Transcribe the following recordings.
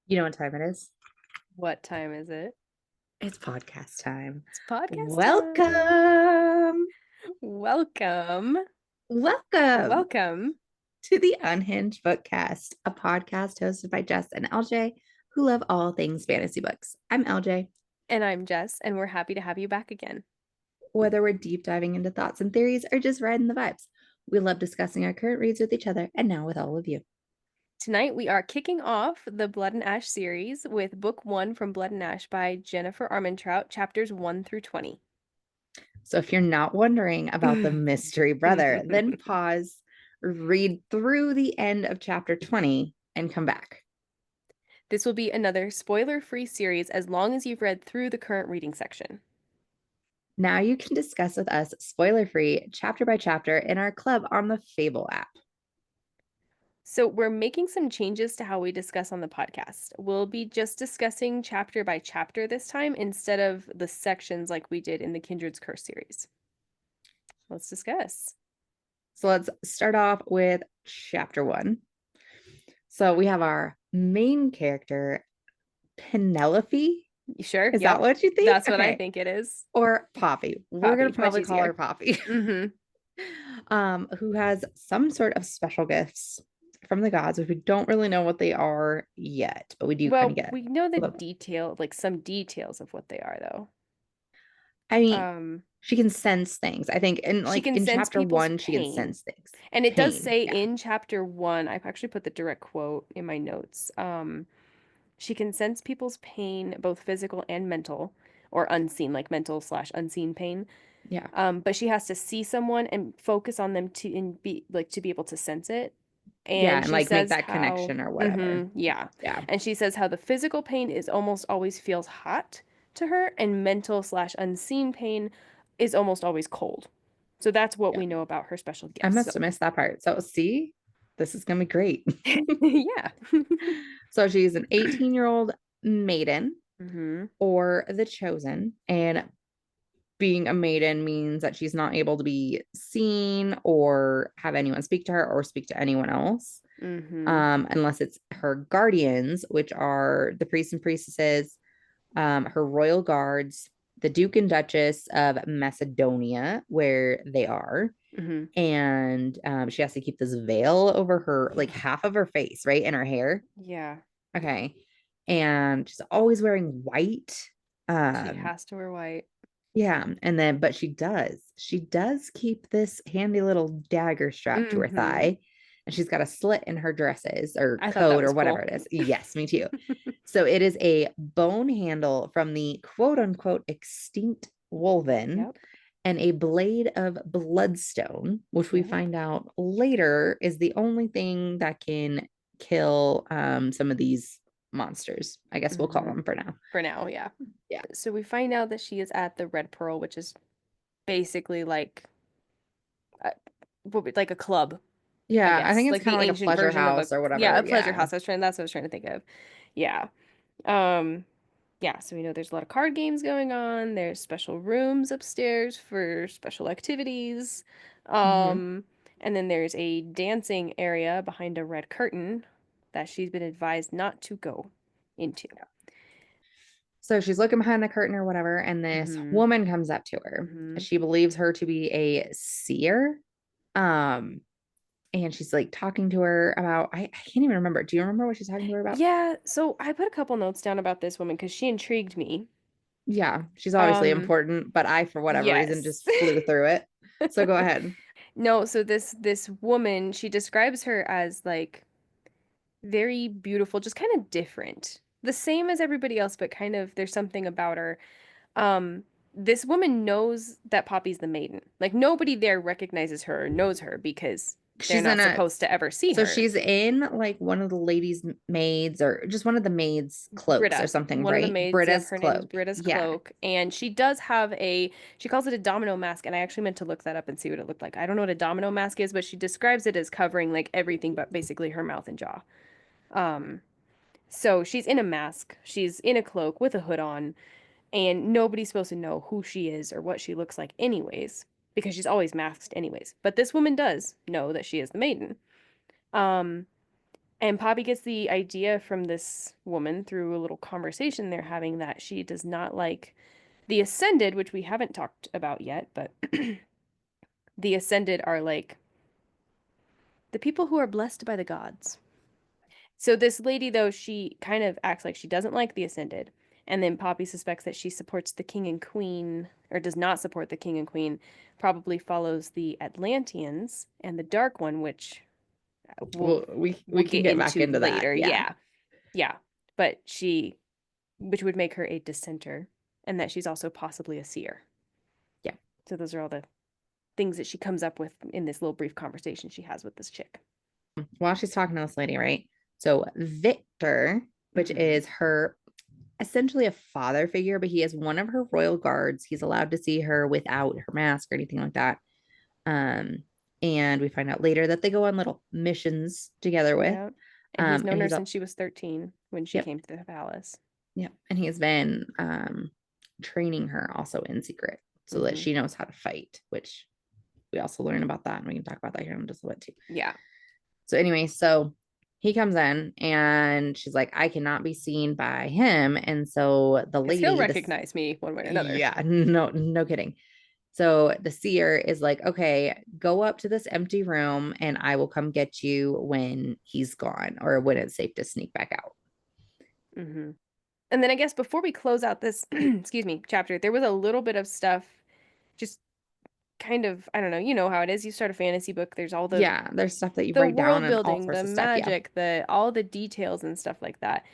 You know what time it is? What time is it? It's podcast time. It's podcast time. Welcome. Welcome. Welcome Welcome. to the Unhinged Bookcast, a podcast hosted by Jess and LJ, who love all things fantasy books. I'm LJ. And I'm Jess, and we're happy to have you back again. Whether we're deep diving into thoughts and theories or just riding the vibes, we love discussing our current reads with each other and now with all of you. Tonight we are kicking off the Blood and Ash series with book 1 from Blood and Ash by Jennifer Armentrout, chapters 1 through 20. So if you're not wondering about the mystery brother, then pause, read through the end of chapter 20, and come back. This will be another spoiler-free series as long as you've read through the current reading section. Now you can discuss with us spoiler-free, chapter by chapter in our club on the Fable app. So we're making some changes to how we discuss on the podcast. We'll be just discussing chapter by chapter this time instead of the sections like we did in the Kindred's Curse series. Let's discuss. So let's start off with chapter 1. So we have our main character, Penelope. You sure? Is Yep. that what you think? That's what I think it is. Or Poppy. We're going to probably much call her easier. Poppy. Mm-hmm. Who has some sort of special gifts from the gods, which we don't really know what they are yet, but we do kind of Well, get. we know the Look, some details of what they are, though. I mean, she can sense things. I think She can in sense chapter people's 1, she can pain. sense things. And it does Pain. say Yeah. in chapter 1, I've actually put the direct quote in my notes. She can sense people's pain, both physical and mental, or unseen, like mental/unseen pain. Yeah. But she has to see someone and focus on them to be able to sense it. Yeah, And and she like make says that how, connection or whatever. yeah. Yeah. And she says how the physical pain is almost always feels hot to her, and mental/unseen pain is almost always cold. So that's what Yeah. we know about her special I gifts. must So have missed that part. So see, this is gonna be great. yeah. So she's an 18-year-old maiden hmm or the chosen, and being a maiden means that she's not able to be seen or have anyone speak to her or speak to anyone else, hmm unless it's her guardians, which are the priests and priestesses, her royal guards, the Duke and Duchess of Macedonia, where they are. hmm And she has to keep this veil over her, like half of her face, right? And her hair. Yeah. Okay. And she's always wearing white. She Um, has to wear white. yeah. And then, but she does keep this handy little dagger strapped to her hmm thigh. And she's got a slit in her dresses or I thought that coat or was whatever cool. it is. Yes, me too. So it is a bone handle from the quote unquote extinct Wolven Yep. and a blade of bloodstone, which we Yep. find out later is the only thing that can kill some of these monsters. I guess we'll call hmm them for now. For now, yeah. Yeah. So we find out that she is at the Red Pearl, which is basically uh, like a club, I Yeah, I guess, think it's like kind of the like a ancient pleasure version of house or yeah, whatever. a pleasure Yeah. house. That's what I was trying to think of. Yeah. Um, yeah, so we know there's a lot of card games going on. There's special rooms upstairs for special activities. hmm Um, and then there's a dancing area behind a red curtain that she's been advised not to go into. So she's looking behind the curtain or whatever, and this Mm-hmm. woman comes up to her. Mm-hmm. She believes her to be a seer. Um, and she's like talking to her about I can't even remember. Do you remember what she's talking to her about? Yeah, so I put a couple notes down about this woman because she intrigued me. Yeah, she's obviously Um, important, but I, for whatever reason, yes. just flew through it. So go ahead. No, so this woman, she describes her as like very beautiful, just kind of different. The same as everybody else, but kind of there's something about her. Um, this woman knows that Poppy's the maiden. Like nobody there recognizes her or knows her because they're She's in not a supposed to ever see so her. she's in like one of the ladies' maids or just one of the maids' cloaks or Britta, something, one of the right? maids, yep, Britta's her name is cloak. Britta's Yeah. cloak, and she does have she calls it a domino mask, and I actually meant to look that up and see what it looked like. I don't know what a domino mask is, but she describes it as covering like everything but basically her mouth and jaw. Um, So she's in a mask, she's in a cloak with a hood on, and nobody's supposed to know who she is or what she looks like, anyways, because she's always masked, anyways. But this woman does know that she is the maiden. Um, And Poppy gets the idea from this woman through a little conversation they're having that she does not like the Ascended, which we haven't talked about yet, but the Ascended are like the people who are blessed by the gods. So this lady, though, she kind of acts like she doesn't like the Ascended. And then Poppy suspects that she supports the king and queen, or does not support the king and queen, probably follows the Atlanteans and the Dark One, which we'll Well, we we'll can get get back into into that. later. Yeah. Yeah. Yeah. But she, which would make her a dissenter, and that she's also possibly a seer. Yeah. So those are all the things that she comes up with in this little brief conversation she has with this chick. While she's talking to this lady, right? So Victor, which Mm-hmm. is her essentially a father figure, but he is one of her royal guards. He's allowed to see her without her mask or anything like that. Um, and we find out later that they go on little missions together with. Yeah. And he's known And her he's since she was 13 when she yep, came to the palace. yep. And he's been training her also in secret so that Mm-hmm. she knows how to fight, which we also learn about that, and we can talk about that here in just a bit too. Yeah. So anyway, so he comes in and she's like, I cannot be seen by him. And so the Because he'll lady, this recognize me one way or another. yeah, no kidding. So the seer is like, okay, go up to this empty room and I will come get you when he's gone or when it's safe to sneak back out. Mm-hmm. And then I guess before we close out this, excuse me, chapter, there was a little bit of stuff, just kind of, I don't know, you know how it is. You start a fantasy book, there's all Yeah, there's stuff that you the write down world and all building, sorts the of stuff. Yeah. magic, the all the details and stuff like that.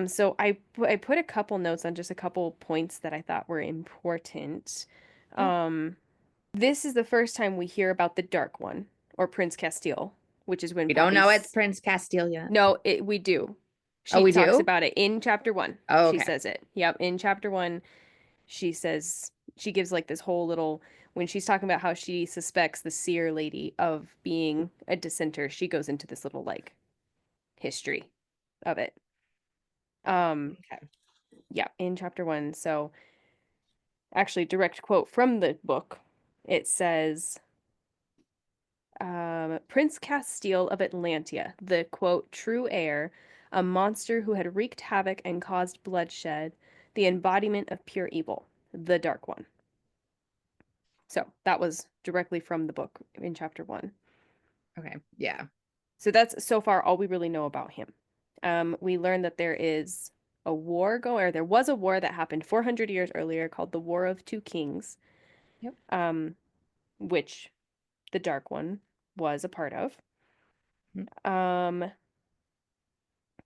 So I put a couple notes on just a couple points that I thought were important. Yeah. Um, this is the first time we hear about the Dark One or Prince Castile, which is when We don't know it's Poppy's. Prince Castile yet. No, we do. Oh, She we talks do? about it in chapter one. Oh, She okay. says it. Yep, in chapter one, she says she gives like this whole little when she's talking about how she suspects the seer lady of being a dissenter. She goes into this little like history of it. Um, Okay. yeah, in chapter one. So actually, direct quote from the book. It says, Prince Castile of Atlantia, the quote, true heir, a monster who had wreaked havoc and caused bloodshed, the embodiment of pure evil, the Dark One. So that was directly from the book in chapter one. Okay. Yeah. So that's so far all we really know about him. We learned that there is a war going, or there was a war that happened 400 years earlier called the War of Two Kings, Yep. um, which the Dark One was a part of. Mhm. Um,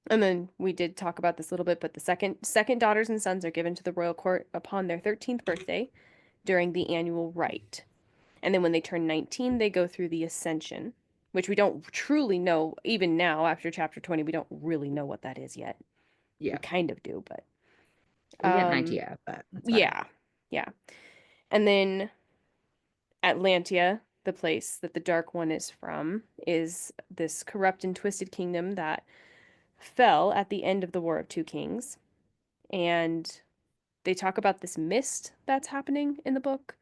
and then we did talk about this a little bit, but the second daughters and sons are given to the royal court upon their 13th birthday during the annual rite. And then when they turn 19, they go through the ascension, which we don't truly know even now after chapter 20, we don't really know what that is yet. We Yeah. kind of do, but We get an um idea, but that's about it. yeah. Yeah. And then Atlantia, the place that the Dark One is from, is this corrupt and twisted kingdom that fell at the end of the War of Two Kings. And they talk about this mist that's happening in the book.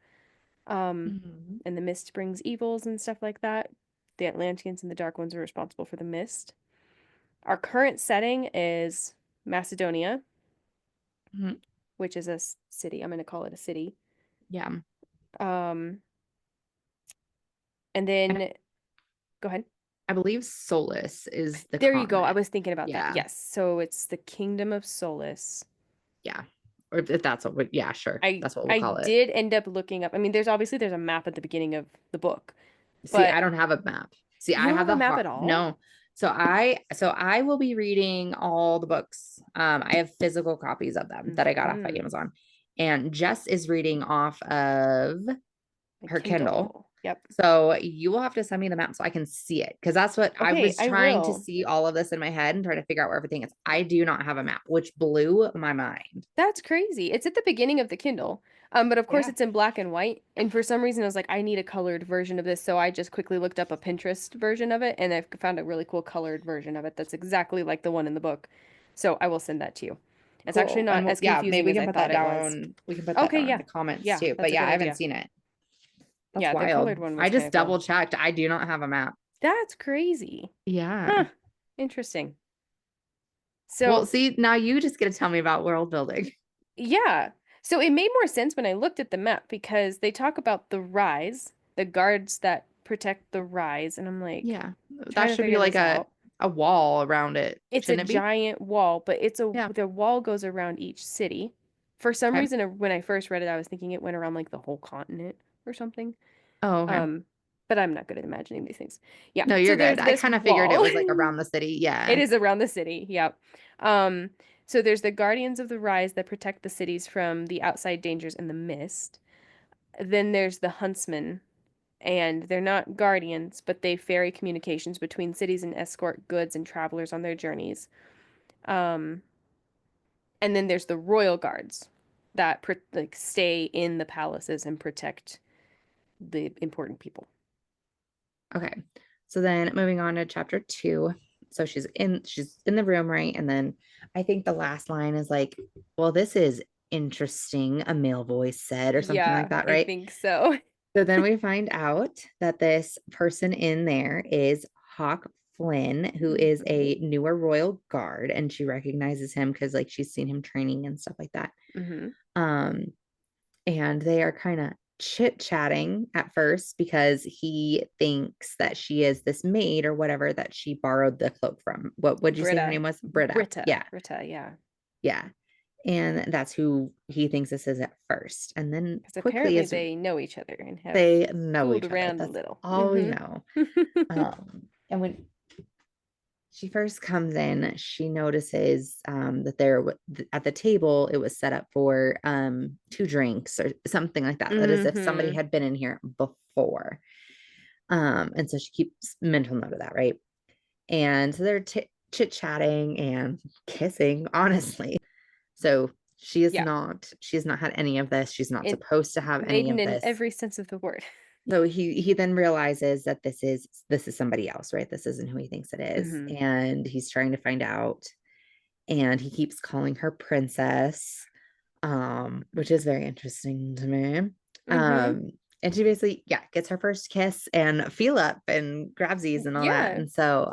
Um, Mhm. and the mist brings evils and stuff like that. The Atlanteans and the Dark Ones are responsible for the mist. Our current setting is Macedonia, Mhm. which is a city. I'm going to call it a city. Yeah. Um, and And then go ahead. I believe Solus is the There you go. I continent. was thinking about that. Yeah. Yes. So it's the Kingdom of Solus. Yeah. Or if that's what we, yeah, sure. I That's what we'll I call it. did end up looking up. I mean, there's a map at the beginning of the book, See, I but don't have a map. See, you I don't have have a the map hard at all? no. So I will be reading all the books. I have physical copies of them that I got off of Mm-hmm. Amazon. And Jess is reading off of A her Kindle. Kindle. Yep. So you will have to send me the map so I can see it. Because that's what I Okay, was I trying to will. see all of this in my head and try to figure out where everything is. I do not have a map, which blew my mind. That's crazy. It's at the beginning of the Kindle. But of course Yeah. it's in black and white. And for some reason I was like, I need a colored version of this. So I just quickly looked up a Pinterest version of it and I found a really cool colored version of it that's exactly like the one in the book. So I will send that to you. It's actually Cool. not And as yeah, maybe confusing we as can I put thought that it was. down. We can put that Okay, down in yeah. the comments Yeah, too. But that's a yeah, good I haven't idea. seen it. That's Yeah, the wild. colored one was I kind just of cool. double checked. I do not have a map. That's crazy. Yeah. Huh. Interesting. Well, So, see, now you just get to tell me about world building. yeah. So it made more sense when I looked at the map because they talk about the rise, the guards that protect the rise, and I'm like Yeah, that trying to should be figure like this out. a wall around it, It's a shouldn't it be? giant wall, but Yeah. the wall goes around each city. For some Okay. reason, when I first read it, I was thinking it went around like the whole continent or something. Oh, okay. Um, but I'm not good at imagining these things. Yeah. No, So you're good. there's I this kind of figured it wall. was like around the city. It Yeah. is around the city. Yep. Um, so there's the guardians of the rise that protect the cities from the outside dangers and the mist. Then there's the huntsmen, and they're not guardians, but they ferry communications between cities and escort goods and travelers on their journeys. Um, and then there's the royal guards that like stay in the palaces and protect the important people. Okay. So then moving on to chapter 2. So she's in the room, right? And then I think the last line is like, well, this is interesting, a male voice said, or something like Yeah, that, I right? think so. So then we find out that this person in there is Hawk Flynn, who is Hmm. a newer royal guard, and she recognizes him because like she's seen him training and stuff like that. Hmm. Um, and they are kind of chit-chatting at first because he thinks that she is this maid or whatever that she borrowed the cloak from. What did you say her Britta. name was? Britta. Britta. Yeah. Britta, yeah. Yeah. And that's who he thinks this is at first. And then Because quickly apparently as they know each other and have they know fooled each other, around a that's little. all we Hmm. know. And when she first comes in, she notices that at the table, it was set up for 2 drinks or something like that. That is if somebody Hmm. had been in here before. And so she keeps mental note of that, right? And so they're chit-chatting and kissing, honestly. So Yeah. she has not had any of this. She's not In supposed to have any maiden of in this. every sense of the word. So he then realizes that this is somebody else, right? This isn't who he thinks it is. Hmm. And he's trying to find out. And he keeps calling her princess, which is very interesting to me. Hmm. And she basically, yeah, gets her first kiss and feel up and grabsies and all that. Yeah. And so,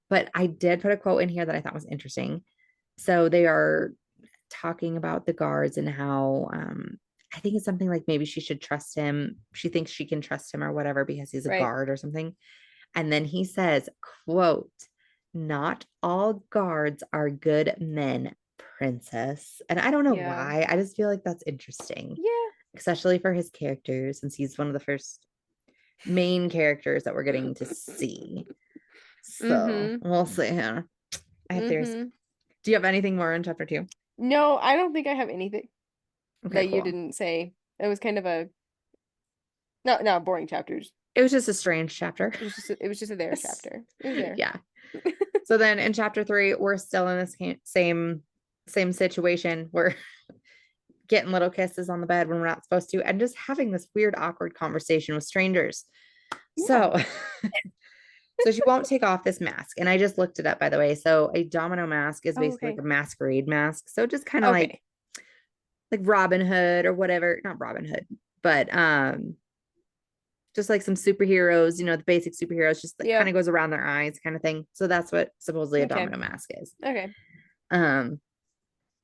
but I did put a quote in here that I thought was interesting. So they are talking about the guards and how I think it's something like maybe she should trust him. She thinks she can trust him or whatever because he's a Right. guard or something. And then he says, quote, not all guards are good men, princess. And I don't know Yeah. why. I just feel like that's interesting, Yeah. especially for his character, since he's one of the first main characters that we're getting to see. So Hmm. we'll see. I have theories. Hmm. Do you have anything more in chapter 2? No, I don't think I have anything Okay, that you cool. didn't say. It was kind of a not boring chapters. It was just a strange chapter. It was just a there chapter. It was there. Yeah. So then in chapter 3, we're still in this same situation. We're getting little kisses on the bed when we're not supposed to, and just having this weird, awkward conversation with strangers. Yeah. So, so she won't take off this mask. And I just looked it up, by the way. So a domino mask is Oh, basically like okay. a masquerade mask. So just kind of Okay. like Robin Hood or whatever, not Robin Hood, but just like some superheroes, the basic superheroes, just that kind Yep. of goes around their eyes kind of thing. So that's what supposedly a Okay. domino mask is. Okay. Um,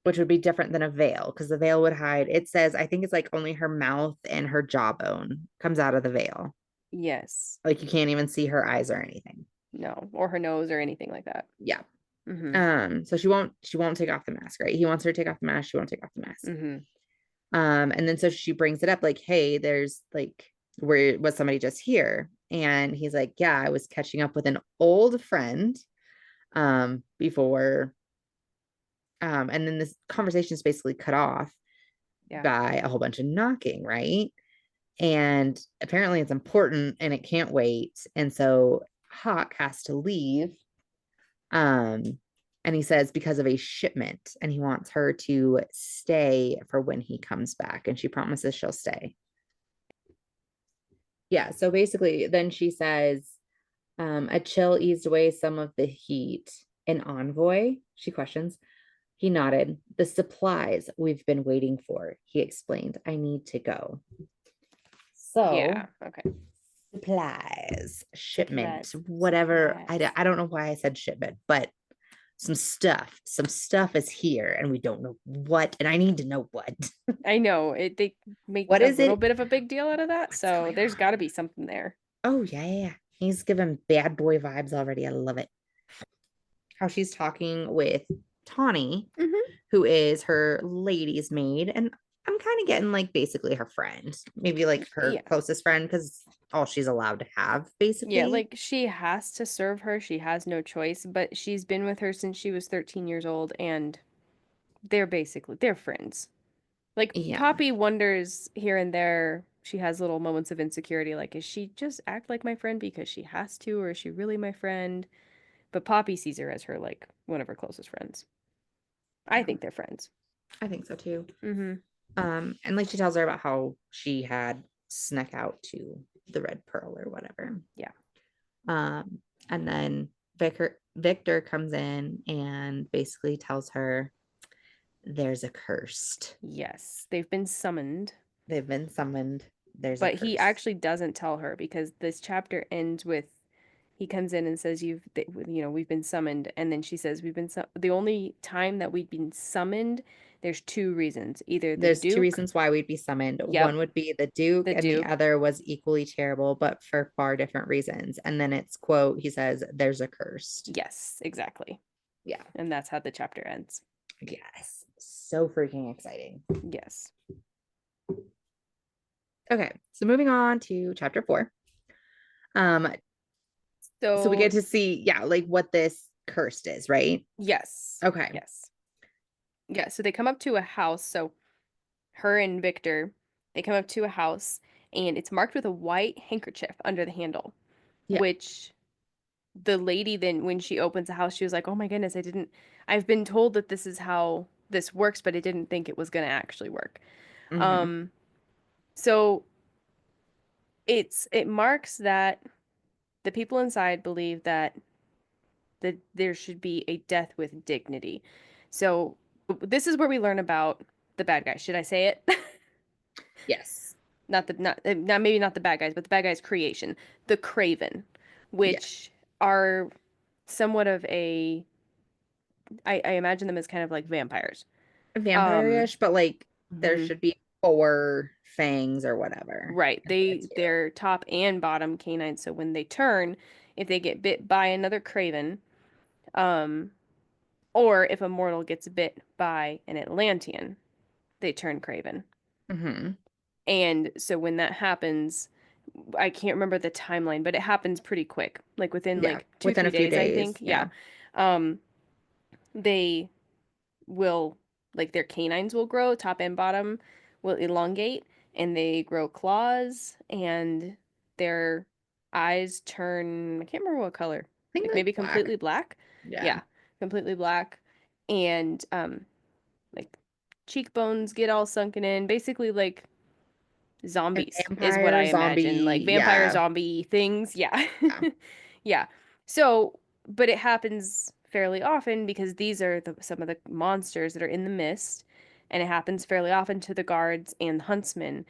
which would be different than a veil because the veil would hide. It says, I think it's like only her mouth and her jawbone comes out of the veil. Yes. Like you can't even see her eyes or anything. No. Or her nose or anything like that. Yeah. Mm-hmm. So she won't take off the mask, right? He wants her to take off the mask. She won't take off the mask. Mm-hmm. And then so she brings it up like, hey, there's like, where was somebody just here? And he's like, yeah, I was catching up with an old friend before. And then this conversation is basically cut off Yeah. by a whole bunch of knocking, right? And apparently it's important and it can't wait. And so Hawk has to leave. Um, and he says because of a shipment, and he wants her to stay for when he comes back. And she promises she'll stay. Yeah. So basically, then she says, a chill eased away some of the heat. An envoy, she questions. He nodded. The supplies we've been waiting for, he explained. I need to go. So Yeah. Okay. supplies, shipment, Supplies, whatever. supplies. I don't know why I said shipment, but some stuff is here and we don't know what, and I need to know what. I know it. They make What a is little it? bit of a big deal out of that, What's so going there's got on? to be something there. Oh yeah, yeah, yeah. He's giving bad boy vibes already. I love it. How she's talking with Tawny, Hmm. who is her lady's maid, and I'm kind of getting like basically her friend, maybe like her Yeah, closest friend, because all she's allowed to have, yeah. basically. Like she has to serve her. She has no choice. But she's been with her since she was 13 years old, and they're friends. Like Yeah. Poppy wonders here and there. She has little moments of insecurity, like is she just act like my friend because she has to, or is she really my friend? But Poppy sees her as her like one of her closest friends. I Yeah, think they're friends. I think so too. Mm-hmm. And like she tells her about how she had snuck out to the Red Pearl or whatever. Yeah. And then Victor comes in and basically tells her there's a cursed. Yes, they've been summoned, They've been summoned. There's a but he curse. actually doesn't tell her because this chapter ends with he comes in and says we've been summoned, and then she says the only time that we've been summoned, there's two reasons. Either the There's two Duke, reasons why we'd be summoned. yep, One would be the Duke, the and the Duke. other was equally terrible, but for far different reasons. And then it's quote, he says, there's a cursed. Yes, exactly. Yeah. And that's how the chapter ends. Yes. So freaking exciting. Yes. Okay. So moving on to chapter 4. Um, so we So, get to see, yeah, like what this cursed is, right? yes. Okay. Yes. Yeah, so they come up to a house. So her and Victor, they come up to a house and it's marked with a white handkerchief under the handle, Yeah. which the lady then when she opens the house, she was like, "Oh my goodness, I've been told that this is how this works, but I didn't think it was going to actually work." Mm-hmm. Um so it marks that the people inside believe that there should be a death with dignity. So this is where we learn about the bad guy. Should I say it? Yes. Not maybe not the bad guys, but the bad guys' creation, the Craven, Yeah. which are somewhat of a I imagine them as kind of like vampires. Um, Vampire-ish, but like there mhm. should be four fangs or whatever Right. instead of two. They're top and bottom canines, so when they turn, if they get bit by another Craven, um, or if a mortal gets bit by an Atlantean, they turn Craven. Mm-hmm. And so when that happens, I can't remember the timeline, but it happens pretty quick, like within Yeah. like two, Within a three few days, I days. think. Yeah. Yeah. Um, they will, like their canines will grow, top and bottom will elongate, and they grow claws, and their eyes turn, I can't remember what color, I think like like maybe black. completely black. Yeah. Yeah, completely black. And like cheekbones get all sunken in, basically like And zombies is what I vampire, imagine, like zombie. vampire Yeah. zombie things. Yeah. Yeah. Yeah. So, but it happens fairly often because these are some of the monsters that are in the mist, and it happens fairly often to the guards and huntsmen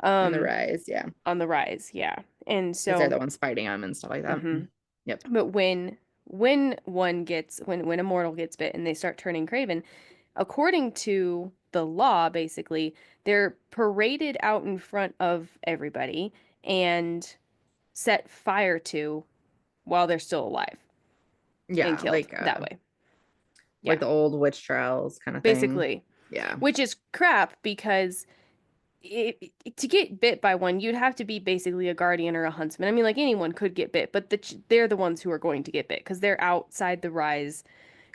On the um rise. Yeah. on the rise. Yeah. And Because they're so, the ones fighting them and stuff like that. mhm. Yep. But when a mortal gets bit and they start turning craven, according to the law, basically, they're paraded out in front of everybody and set fire to while they're still alive and Yeah. killed that way. Like Yeah, the old witch trials kind of thing. basically, Yeah. which is crap because to get bit by one, you'd have to be basically a guardian or a huntsman. I mean, like anyone could get bit, but they're the ones who are going to get bit because they're outside the rise,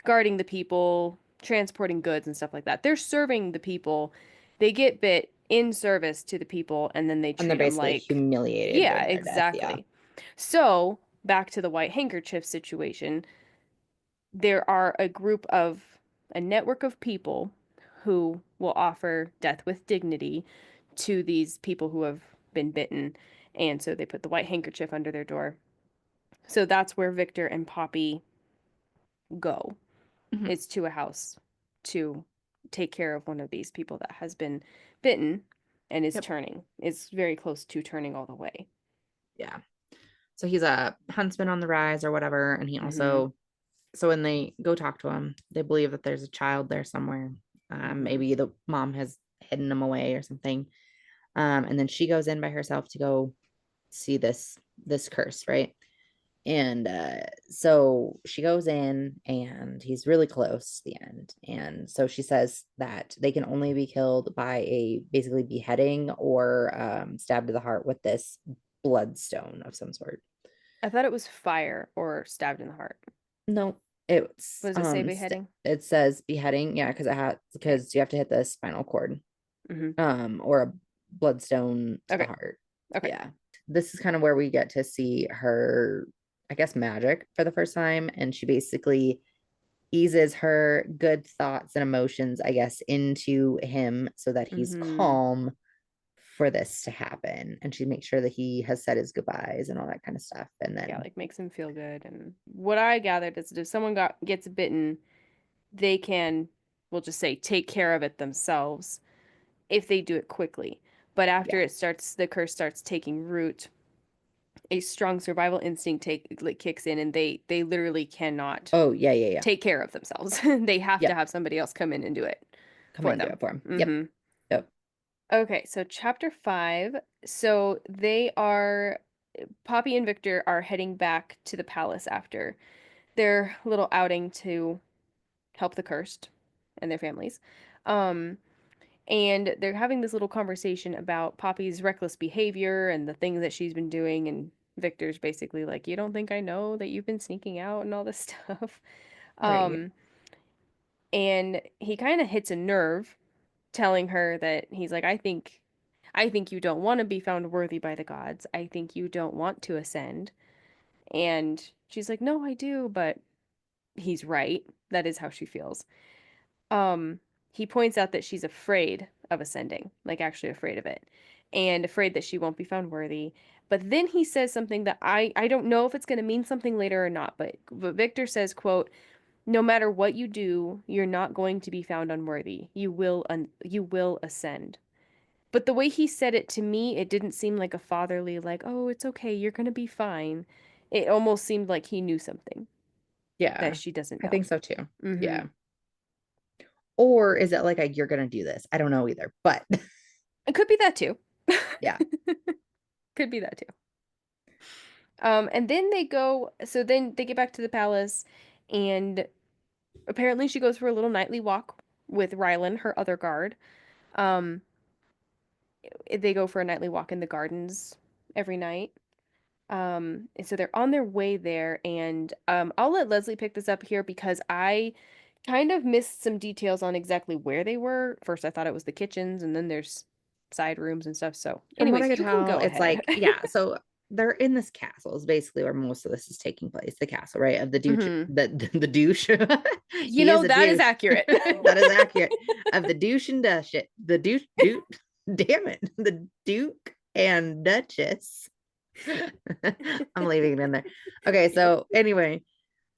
guarding the people, transporting goods and stuff like that. They're serving the people. They get bit in service to the people, and then they And they're treat them basically like, humiliated yeah, during their death. Yeah. exactly. So back to the white handkerchief situation, there are a network of people who will offer death with dignity to these people who have been bitten. And so they put the white handkerchief under their door. So that's where Victor and Poppy go. Mhm. It's to a house to take care of one of these people that has been bitten and Yep. is very close to turning all the way. Yeah. So he's a huntsman on the rise or whatever. And he Mm-hmm. also, so when they go talk to him, they believe that there's a child there somewhere. Mm-hmm. Maybe the mom has hidden him away or something. And then she goes in by herself to go see this curse, right? And so she goes in and he's really close to the end. And so she says that they can only be killed by a basically beheading or stabbed to the heart with this bloodstone of some sort. I thought it was fire or stabbed in the heart. No, it's What does it say, beheading? it says beheading, yeah, because it has Okay. because you have to hit the spinal cord, Mm-hmm. or a bloodstone to the Okay. heart. Okay. Yeah. This is kind of where we get to see her, I guess, magic for the first time. And she basically eases her good thoughts and emotions, I guess, into him so that he's Mm-hmm. calm for this to happen. And she makes sure that he has said his goodbyes and all that kind of stuff. And Yeah, then, like makes him feel good. And what I gathered is that if someone gets bitten, they can, we'll just say, take care of it themselves if they do it quickly. But after yeah. the curse starts taking root, a strong survival instinct like kicks in, and they literally cannot Oh, yeah, yeah, yeah. take care of themselves. They have to Yep. have somebody else come in and do it Come in for and do them. it for him. Yep. Mm-hmm. Yep. Okay, so chapter 5. So Poppy and Victor are heading back to the palace after their little outing to help the cursed and their families. Um, and they're having this little conversation about Poppy's reckless behavior and the things that she's been doing. And Victor's basically like, "You don't think I know that you've been sneaking out and all this stuff?" Right. Um, and he kind of hits a nerve, telling her that he's like, I think you don't want to be found worthy by the gods. I think you don't want to ascend." And she's like, "No, I do," but he's right. That is how she feels. Um, he points out that she's afraid of ascending, like actually afraid of it, and afraid that she won't be found worthy. But then he says something that I don't know if it's going to mean something later or not, but Victor says, quote, "No matter what you do, you're not going to be found unworthy. You will ascend." But the way he said it to me, it didn't seem like a fatherly, like, "Oh, it's okay, you're going to be fine." It almost seemed like he knew something that Yeah. she doesn't I know. think so too. Mm-hmm. Yeah. Or is it like a you're gonna do this? I don't know either. But It could be that too. yeah. Could be that too. And then so then they get back to the palace, and apparently she goes for a little nightly walk with Rylan, her other guard. Um, they go for a nightly walk in the gardens every night. And so they're on their way there, and I'll let Leslie pick this up here because I kind of missed some details on exactly where they were. First, I thought it was the kitchens, and then there's side rooms and stuff. So, From what I anyways, could you can tell, go it's ahead. like, yeah, so they're in this castle is basically where most of this is taking place. The castle, right? Of the douche, Hmm. the douche. You He is know, a that is douche. accurate. That is accurate. Of the douche and duchess, the douche, damn it, the duke and duchess. I'm leaving it in there. Okay, Okay. so anyway,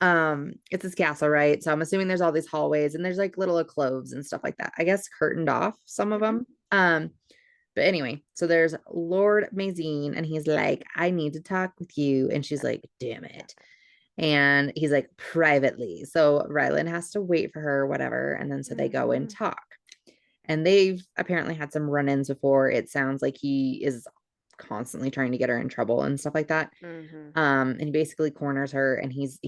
it's this castle, right? So I'm assuming there's all these hallways and there's like little cloves and stuff like that. I guess curtained off some of Hmm. them. But anyway, so there's Lord Mazine, and he's like, I need to talk with you. And she's like, damn it. And he's like, privately. So Rylan has to wait for her, whatever. And then so they go and Hmm. talk. And they've apparently had some run ins before. It sounds like he is constantly trying to get her in trouble and stuff like that. Hmm. And he basically corners her and he's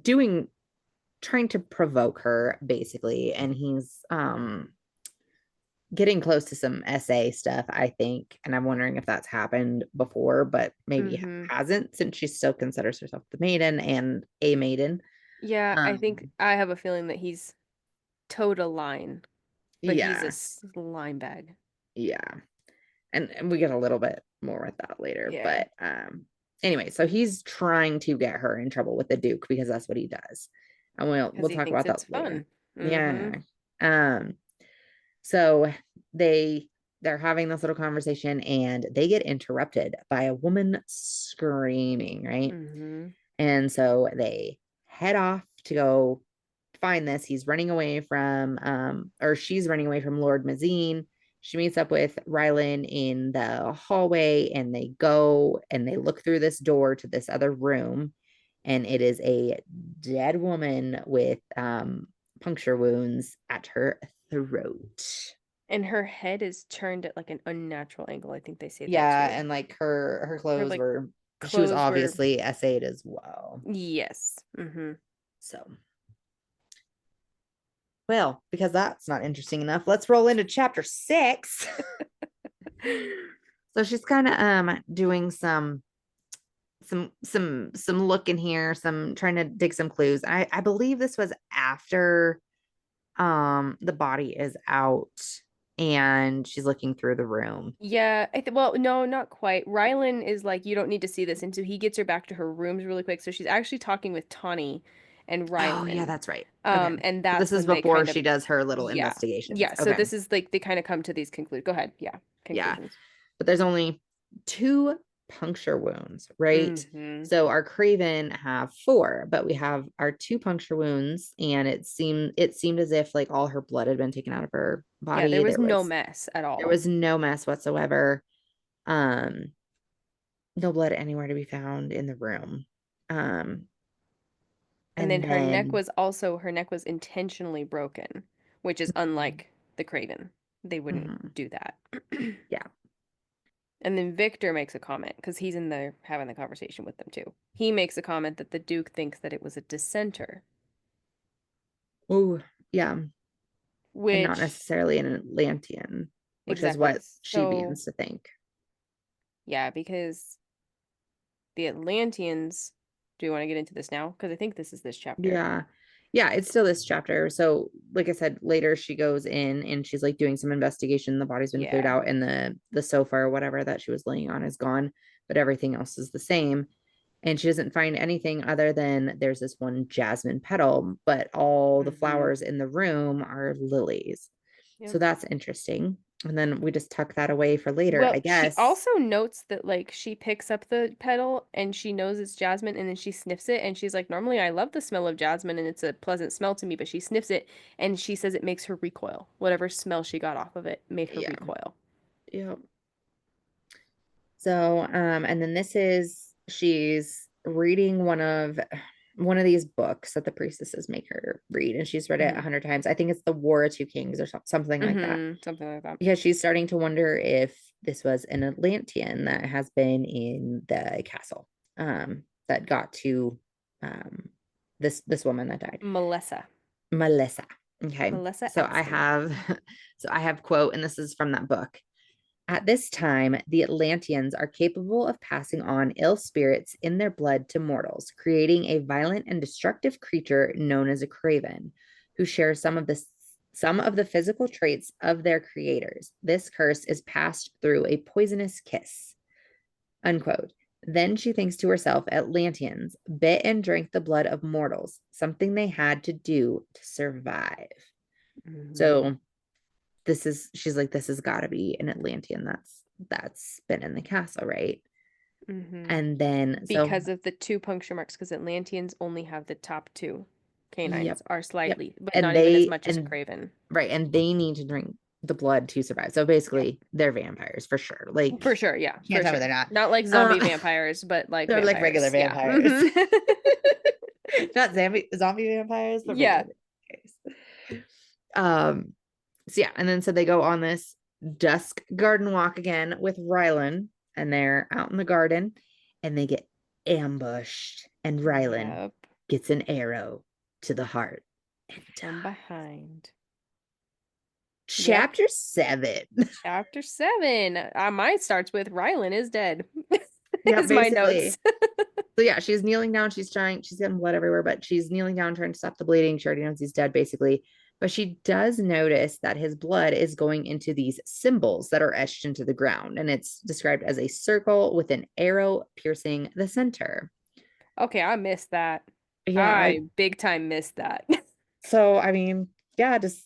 doing trying to provoke her basically. And he's getting close to some essay stuff, I think. And I'm wondering if that's happened before, but maybe Hmm. hasn't since she still considers herself the maiden and a maiden. Yeah, I think Um, I have a feeling that he's towed a line, but he's a yeah, line bag. yeah. And we get a little bit more with that later. Yeah, But anyway, so he's trying to get her in trouble with the Duke because that's what he does. And because we'll he talk thinks about that it's later. fun. Hmm. Yeah. Um, So they they're having this little conversation and they get interrupted by a woman screaming, right? Hmm. And so they head off to go find this. He's running away from or she's running away from Lord Mazine. she meets up with Rylan in the hallway, and they go and they look through this door to this other room, and it is a dead woman with puncture wounds at her throat. And her head is turned at like an unnatural angle. I think they say that Yeah, too. and like her Her clothes like were, she was clothes were, obviously essayed as well. yes. Mm-hmm. So, well, because that's not interesting enough, let's roll into chapter 6. So she's kind of doing some looking here, some trying to dig some clues. I believe this was after the body is out and she's looking through the room. Yeah, well, no, not quite. Rylan is like, you don't need to see this, and so he gets her back to her rooms really quick. So she's actually talking with Tawny and Oh, yeah, Rylan. that's right. Okay. And So this that's is when they before kind of, she does her little yeah, investigations. yeah. So Okay. this is like they kind of come to these conclude. Go ahead, yeah, Yeah. conclusions. But there's only 2 puncture wounds, right? Mm-hmm. So our Craven have 4, but we have our 2 puncture wounds, and it seemed as if like all her blood had been taken out of her Yeah, there body. was There no was mess at there all. was no mess whatsoever. Um, no blood anywhere to be found in the room. Um, And then and then her neck was intentionally broken, which is unlike the Craven. They wouldn't mhm, do that. yeah. And then Victor makes a comment because he's in there having the conversation with them too. He makes a comment that the Duke thinks that it was a dissenter, Oh, yeah. And not which necessarily an Atlantean, which is exactly. what she So, begins to think. yeah, because the Atlanteans, do you want to get into this now? Because I think this is this chapter. Yeah. Yeah, it's still this chapter. So, like I said, later she goes in and she's like doing some investigation. The body's been cleared Yeah. out and the sofa or whatever that she was laying on is gone, but everything else is the same. And she doesn't find anything other than there's this one jasmine petal, but all the Mm-hmm. flowers in the room are lilies. Yep. So that's interesting. And then we just tuck that away for later, I Well, she guess. also notes that like she picks up the petal and she knows it's jasmine and then she sniffs it and she's like, normally I love the smell of jasmine and it's a pleasant smell to me, but she sniffs it and she says it makes her recoil. Whatever smell she got off of it made her Yeah. recoil. Yeah. So, and then this is she's reading one of these books that the priestesses make her read, and she's read it Mm-hmm. 100 times. I think it's The War of Two Kings or something like that. Mm-hmm. Something like that. Because she's starting to wonder if this was an Atlantean that has been in the castle, that got to this woman that died, Melissa. Melissa. Okay, Melissa so I Axton. have so I have quote, and this is from that book. At this time, the Atlanteans are capable of passing on ill spirits in their blood to mortals, creating a violent and destructive creature known as a craven, who shares some of the physical traits of their creators. This curse is passed through a poisonous kiss. Unquote. Then she thinks to herself, Atlanteans bit and drank the blood of mortals, something they had to do to survive. Mm-hmm. So she's like, this has got to be an Atlantean that's been in the castle, right? Mm-hmm. And then so Because of the two puncture marks, because Atlanteans only have the top two yep, canines are yep. slightly, but And not even as they much as a and Craven. right, and they need to drink the blood to survive. So Yep. basically, they're vampires for sure. Like, For sure, yeah, can't for tell me they're sure. not. Not like Uh, zombie vampires, but like they're like regular vampires. Yeah. vampires, Hmm. not zombie vampires, but Yeah. regular vampires. So yeah, and then so they go on this dusk garden walk again with Rylan, and they're out in the garden, and they get ambushed, and Rylan Yep. gets an arrow to the heart and From dies. behind. Yep. Chapter 7. Chapter 7. Mine starts with Rylan is dead. Yeah, Is my basically. notes. So yeah, she's kneeling down. She's getting blood everywhere, but she's kneeling down, trying to stop the bleeding. She already knows he's dead, basically. But she does notice that his blood is going into these symbols that are etched into the ground. And it's described as a circle with an arrow piercing the center. Okay, I missed that. Yeah, I big time missed that. so I mean, yeah, just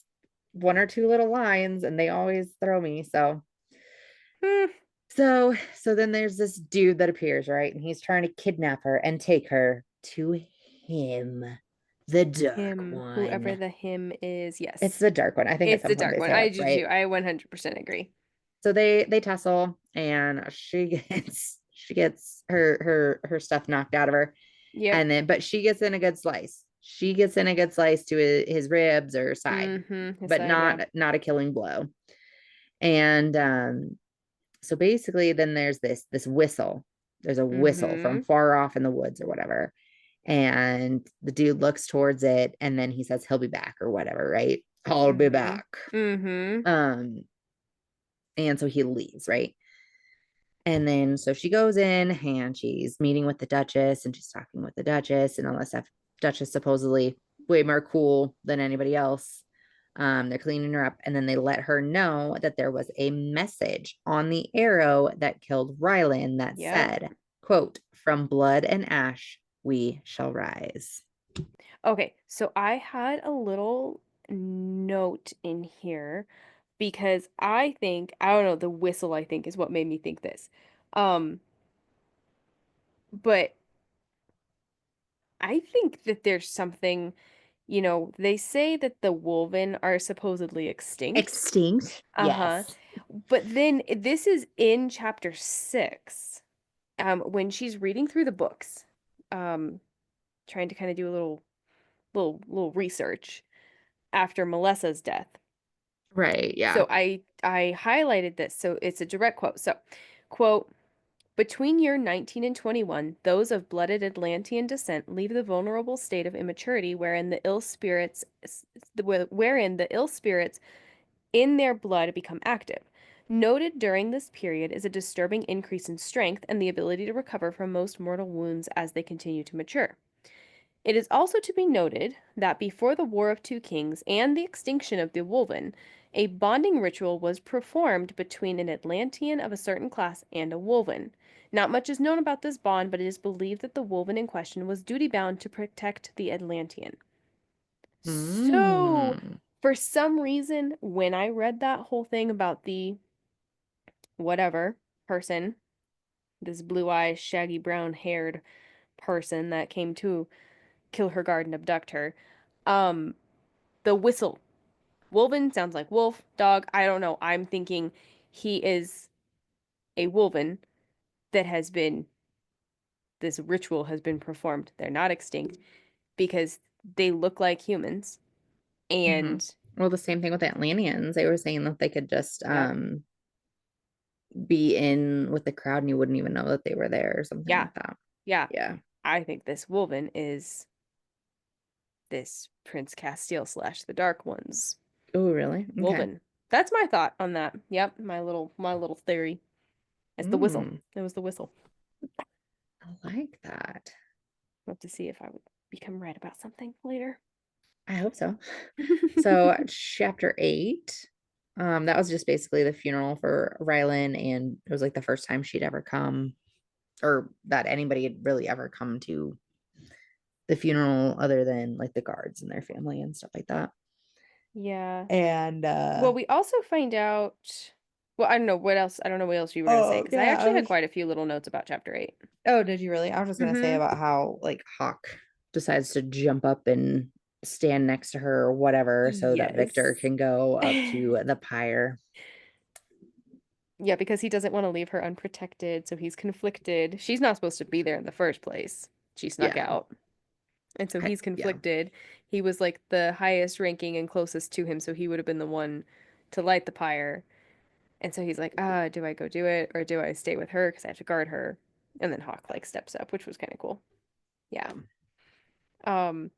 one or two little lines, and they always throw me. Hmm. So then there's this dude that appears, right? And he's trying to kidnap her and take her to him. The dark Him, whoever one. the him is, It's yes. the dark one. I think at It's some the point dark they one. say I that, do too. right? I 100% agree. So they tussle and she gets her stuff knocked out of her. Yep. And then but she gets in a good slice. She gets in a good slice to his ribs or side, Mm-hmm. His but side, yeah. not a killing blow. And so basically then there's this whistle. There's a whistle from Mm-hmm. far off in the woods or whatever. And the dude looks towards it and then he says he'll be back or whatever, right? I'll be Mm-hmm. back. Mm-hmm. Um, and so he leaves, right? And then so she goes in and she's meeting with the Duchess and she's talking with the Duchess and all that stuff. Duchess supposedly way more cool than anybody else. They're cleaning her up and then they let her know that there was a message on the arrow that killed Rylan that Yep. said, quote, from blood and ash we shall rise. Okay, so I had a little note in here because I don't know, the whistle I think is what made me think this. Um, but I think that there's something, they say that the Wolven are supposedly extinct. Extinct? Uh-huh. Yes. But then this is in chapter 6, when she's reading through the books, um, trying to kind of do a little research after Melessa's death. Right. Yeah. So I highlighted this. So it's a direct quote. So, quote, between year 19 and 21, those of blooded Atlantean descent leave the vulnerable state of immaturity wherein the ill spirits in their blood become active. Noted during this period is a disturbing increase in strength and the ability to recover from most mortal wounds as they continue to mature. It is also to be noted that before the War of Two Kings and the extinction of the Wolven, a bonding ritual was performed between an Atlantean of a certain class and a Wolven. Not much is known about this bond, but it is believed that the Wolven in question was duty bound to protect the Atlantean. So, Mm. for some reason, when I read that whole thing about the whatever person, this blue eyed, shaggy brown haired person that came to kill her guard and abduct her, um, the whistle. Wolven sounds like wolf, dog. I don't know. I'm thinking he is a wolven that this ritual has been performed. They're not extinct because they look like humans. Hmm. And Well, the same thing with the Atlanteans. They were saying that they could just yep, be in with the crowd and you wouldn't even know that they were there or something yeah, like that. yeah. Yeah. I think this wolven is this Prince Castile slash the Dark One's Oh, really? Okay. wolven. That's my thought on that. Yep, my little theory. It's the whistle. Mm, It was the whistle. I like that. We'll have to see if I would become right about something later. I hope so. So, chapter 8, that was just basically the funeral for Rylan, and it was like the first time she'd ever come, or that anybody had really ever come to the funeral other than like the guards and their family and stuff like that. Yeah. And Well, we also find out. Well, I don't know what else. I don't know what else you were gonna say oh because I yeah, I actually had was quite a few little notes about chapter 8. oh, did you really? I was just gonna say Mm-hmm. about how like Hawk decides to jump up and stand next to her or whatever so that Victor Yes. can go up to the pyre. Yeah, because he doesn't want to leave her unprotected, so he's conflicted. She's not supposed to be there in the first place. She snuck Yeah. out. And so he's Yeah. conflicted. He was like the highest ranking and closest to him, so he would have been the one to light the pyre. And so he's like, do I go do it or do I stay with her because I have to guard her? And then Hawk like steps up, which was kind of cool. Yeah. Yeah. Um,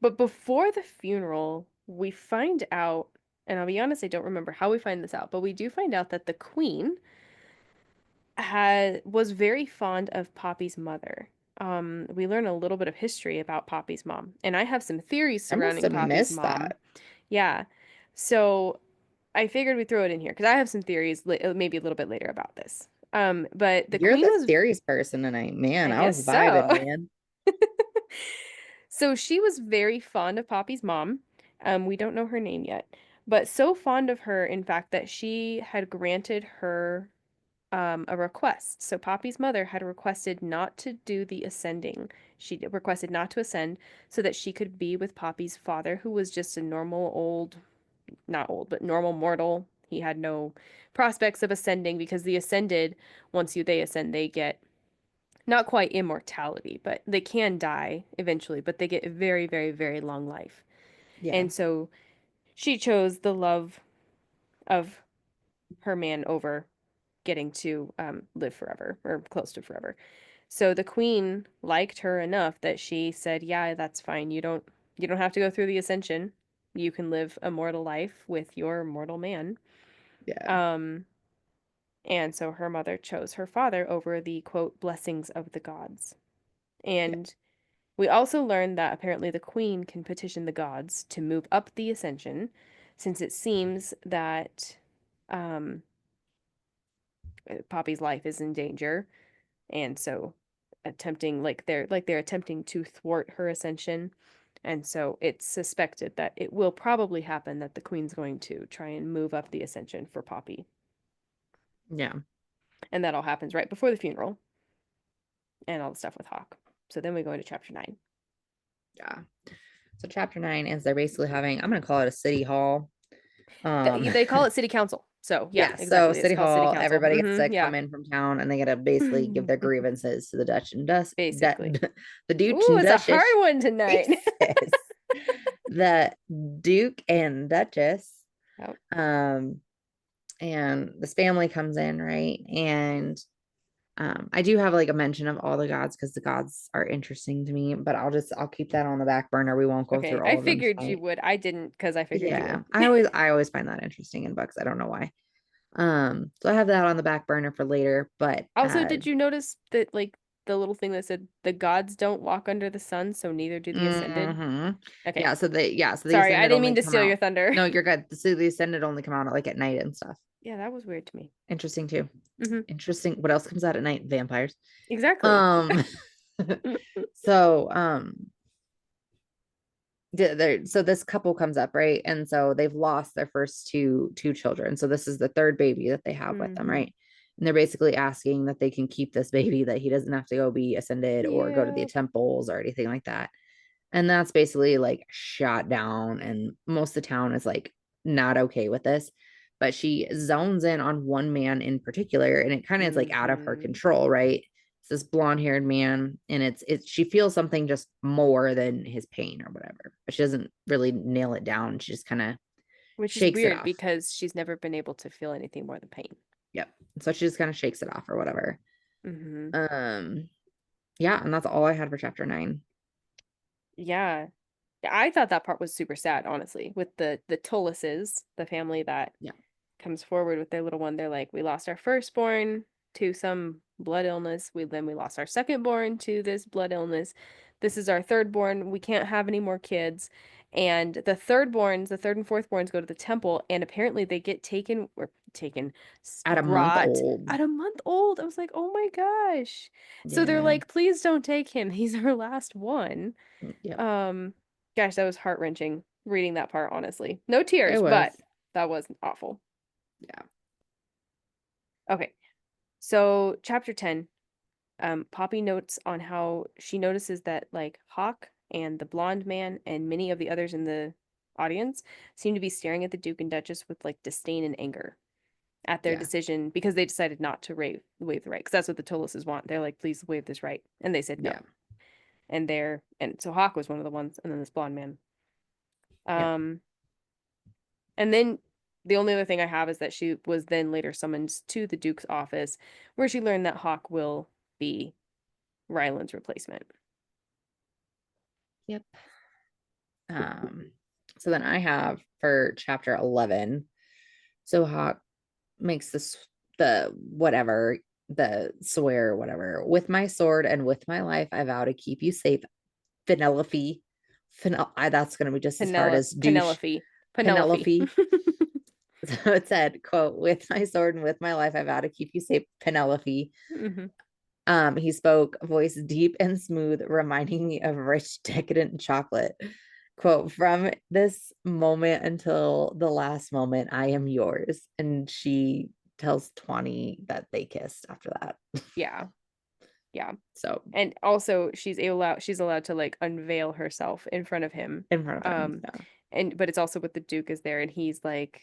but before the funeral, we find out, and I'll be honest, I don't remember how we find this out, but we do find out that the queen was very fond of Poppy's mother. We learn a little bit of history about Poppy's mom, and I have some theories I must surrounding have Poppy's missed mom. that. Yeah. So I figured we'd throw it in here because I have some theories maybe a little bit later about this. But the You're queen the was, theories person tonight, man. I I guess was so. vibing, man. So she was very fond of Poppy's mom. We don't know her name yet, but so fond of her, in fact, that she had granted her. a request. So Poppy's mother had requested not to do the ascending. She requested not to ascend so that she could be with Poppy's father, who was just a normal old, not old, but normal mortal. He had no prospects of ascending because the ascended, once they ascend, they get not quite immortality, but they can die eventually, but they get a very, very, very long life. Yeah. And so she chose the love of her man over getting to live forever or close to forever. So the queen liked her enough that she said, "Yeah, that's fine. You don't have to go through the ascension. You can live a mortal life with your mortal man." Yeah. Um, and so her mother chose her father over the quote blessings of the gods. Yeah. And we also learned that apparently the queen can petition the gods to move up the ascension, since it seems that um, Poppy's life is in danger, and so attempting like they're attempting to thwart her ascension. And so it's suspected that it will probably happen that the queen's going to try and move up the ascension for Poppy. Yeah. And that all happens right before the funeral and all the stuff with Hawk. So then we go into chapter 9. Yeah. So chapter 9 is they're basically having, I'm gonna call it a city hall. They call it city council. So yeah, Yeah, so exactly. It's city called city hall, council. everybody gets to Yeah. come in from town and they get to basically give their grievances to the Dutch and Basically. the Duke Ooh, and it's a hard Duchess one tonight. faces. The Duke and Duchess. Yep. Um, and this family comes in, right? And I do have like a mention of all the gods because the gods are interesting to me, but I'll keep that on the back burner. We won't go Okay, through I all of them figured you tonight. would. I didn't because I figured you Yeah, would. I always find that interesting in books. I don't know why. So I have that on the back burner for later, but Also, did you notice that, like, the little thing that said the gods don't walk under the sun, so neither do the ascended? mhm. Okay. Yeah, so the Sorry, I ascended didn't mean only to come steal your out. thunder. No, you're good. So the ascended only come out at, like at night and stuff. Yeah, that was weird to me. Interesting too. Hmm. Interesting. What else comes out at night? Vampires. Exactly. Um, so so this couple comes up, right? And so they've lost their first two children. So this is the third baby that they have with them, Hmm. right? And they're basically asking that they can keep this baby, that he doesn't have to go be ascended or go to the Yeah. temples or anything like that. And that's basically like shot down. And most of the town is like not okay with this. But she zones in on one man in particular, and it kind of is like out of her Hmm. control, right? It's this blonde-haired man, and it's she feels something just more than his pain or whatever. But she doesn't really nail it down. She just kind of Which is shakes it weird off. because she's never been able to feel anything more than pain. Yep. So she just kind of shakes it off or whatever. Hmm. Um, yeah, and that's all I had for chapter 9. Yeah. I thought that part was super sad, honestly, with the Tullises, the family that Yeah. comes forward with their little one. They're like, we lost our firstborn to some blood illness. We lost our secondborn to this blood illness. This is our thirdborn. We can't have any more kids. And the thirdborns, the third and fourthborns, go to the temple, and apparently they get taken, At a month brought old. at a month old. I was like, oh my gosh. So they're Yeah. like, please don't take him. He's our last one. Yep. Um, Gosh, that was heart-wrenching reading that part, honestly. No It tears, but was. that was awful. Yeah. Okay. So, chapter 10, Poppy notes on how she notices that like Hawk and the blonde man and many of the others in the audience seem to be staring at the Duke and Duchess with like disdain and anger at their Yeah. decision because they decided not to waive the right, because that's what the Tullises want. They're like, please waive this right. And they said no. Yeah. And so Hawk was one of the ones, and then this blonde man. Yep. Um, and then the only other thing I have is that she was then later summoned to the Duke's office, where she learned that Hawk will be Ryland's replacement. Yep. Um, so then I have for chapter 11. So Hawk makes this the whatever, the swear, whatever. With my sword and with my life, I vow to keep you safe. Penelope. That's gonna be just as hard as douche. Penelope. Penelope. So it said, quote, with my sword and with my life, I vow to keep you safe, Penelope. Hmm. He spoke, voice deep and smooth, reminding me of rich, decadent chocolate. Quote, from this moment until the last moment, I am yours. And she tells Tawny that they kissed after that. Yeah. Yeah. So And also she's allowed to like unveil herself in front of him. in front of him, Um yeah. and but it's also with the Duke is there and he's like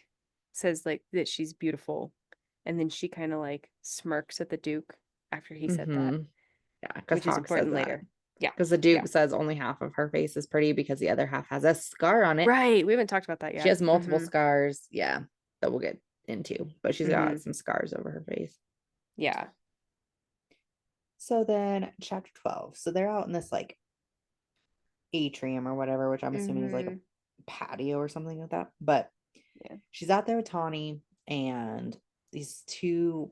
says like that she's beautiful. And then she kind of like smirks at the Duke after he said that, Mm-hmm. Yeah, because which is Hawk says important that. later. Yeah. Because the Yeah. Duke says only half of her face is pretty because the other half has a scar on it. Right. We haven't talked about that She yet. has multiple Mm-hmm. scars, yeah, that we'll get into, but she's Mm-hmm. got some scars over her face. Yeah. So then chapter 12. So they're out in this like atrium or whatever, which I'm assuming is like a Mm-hmm. patio or something like that. But Yeah. she's out there with Tawny and these two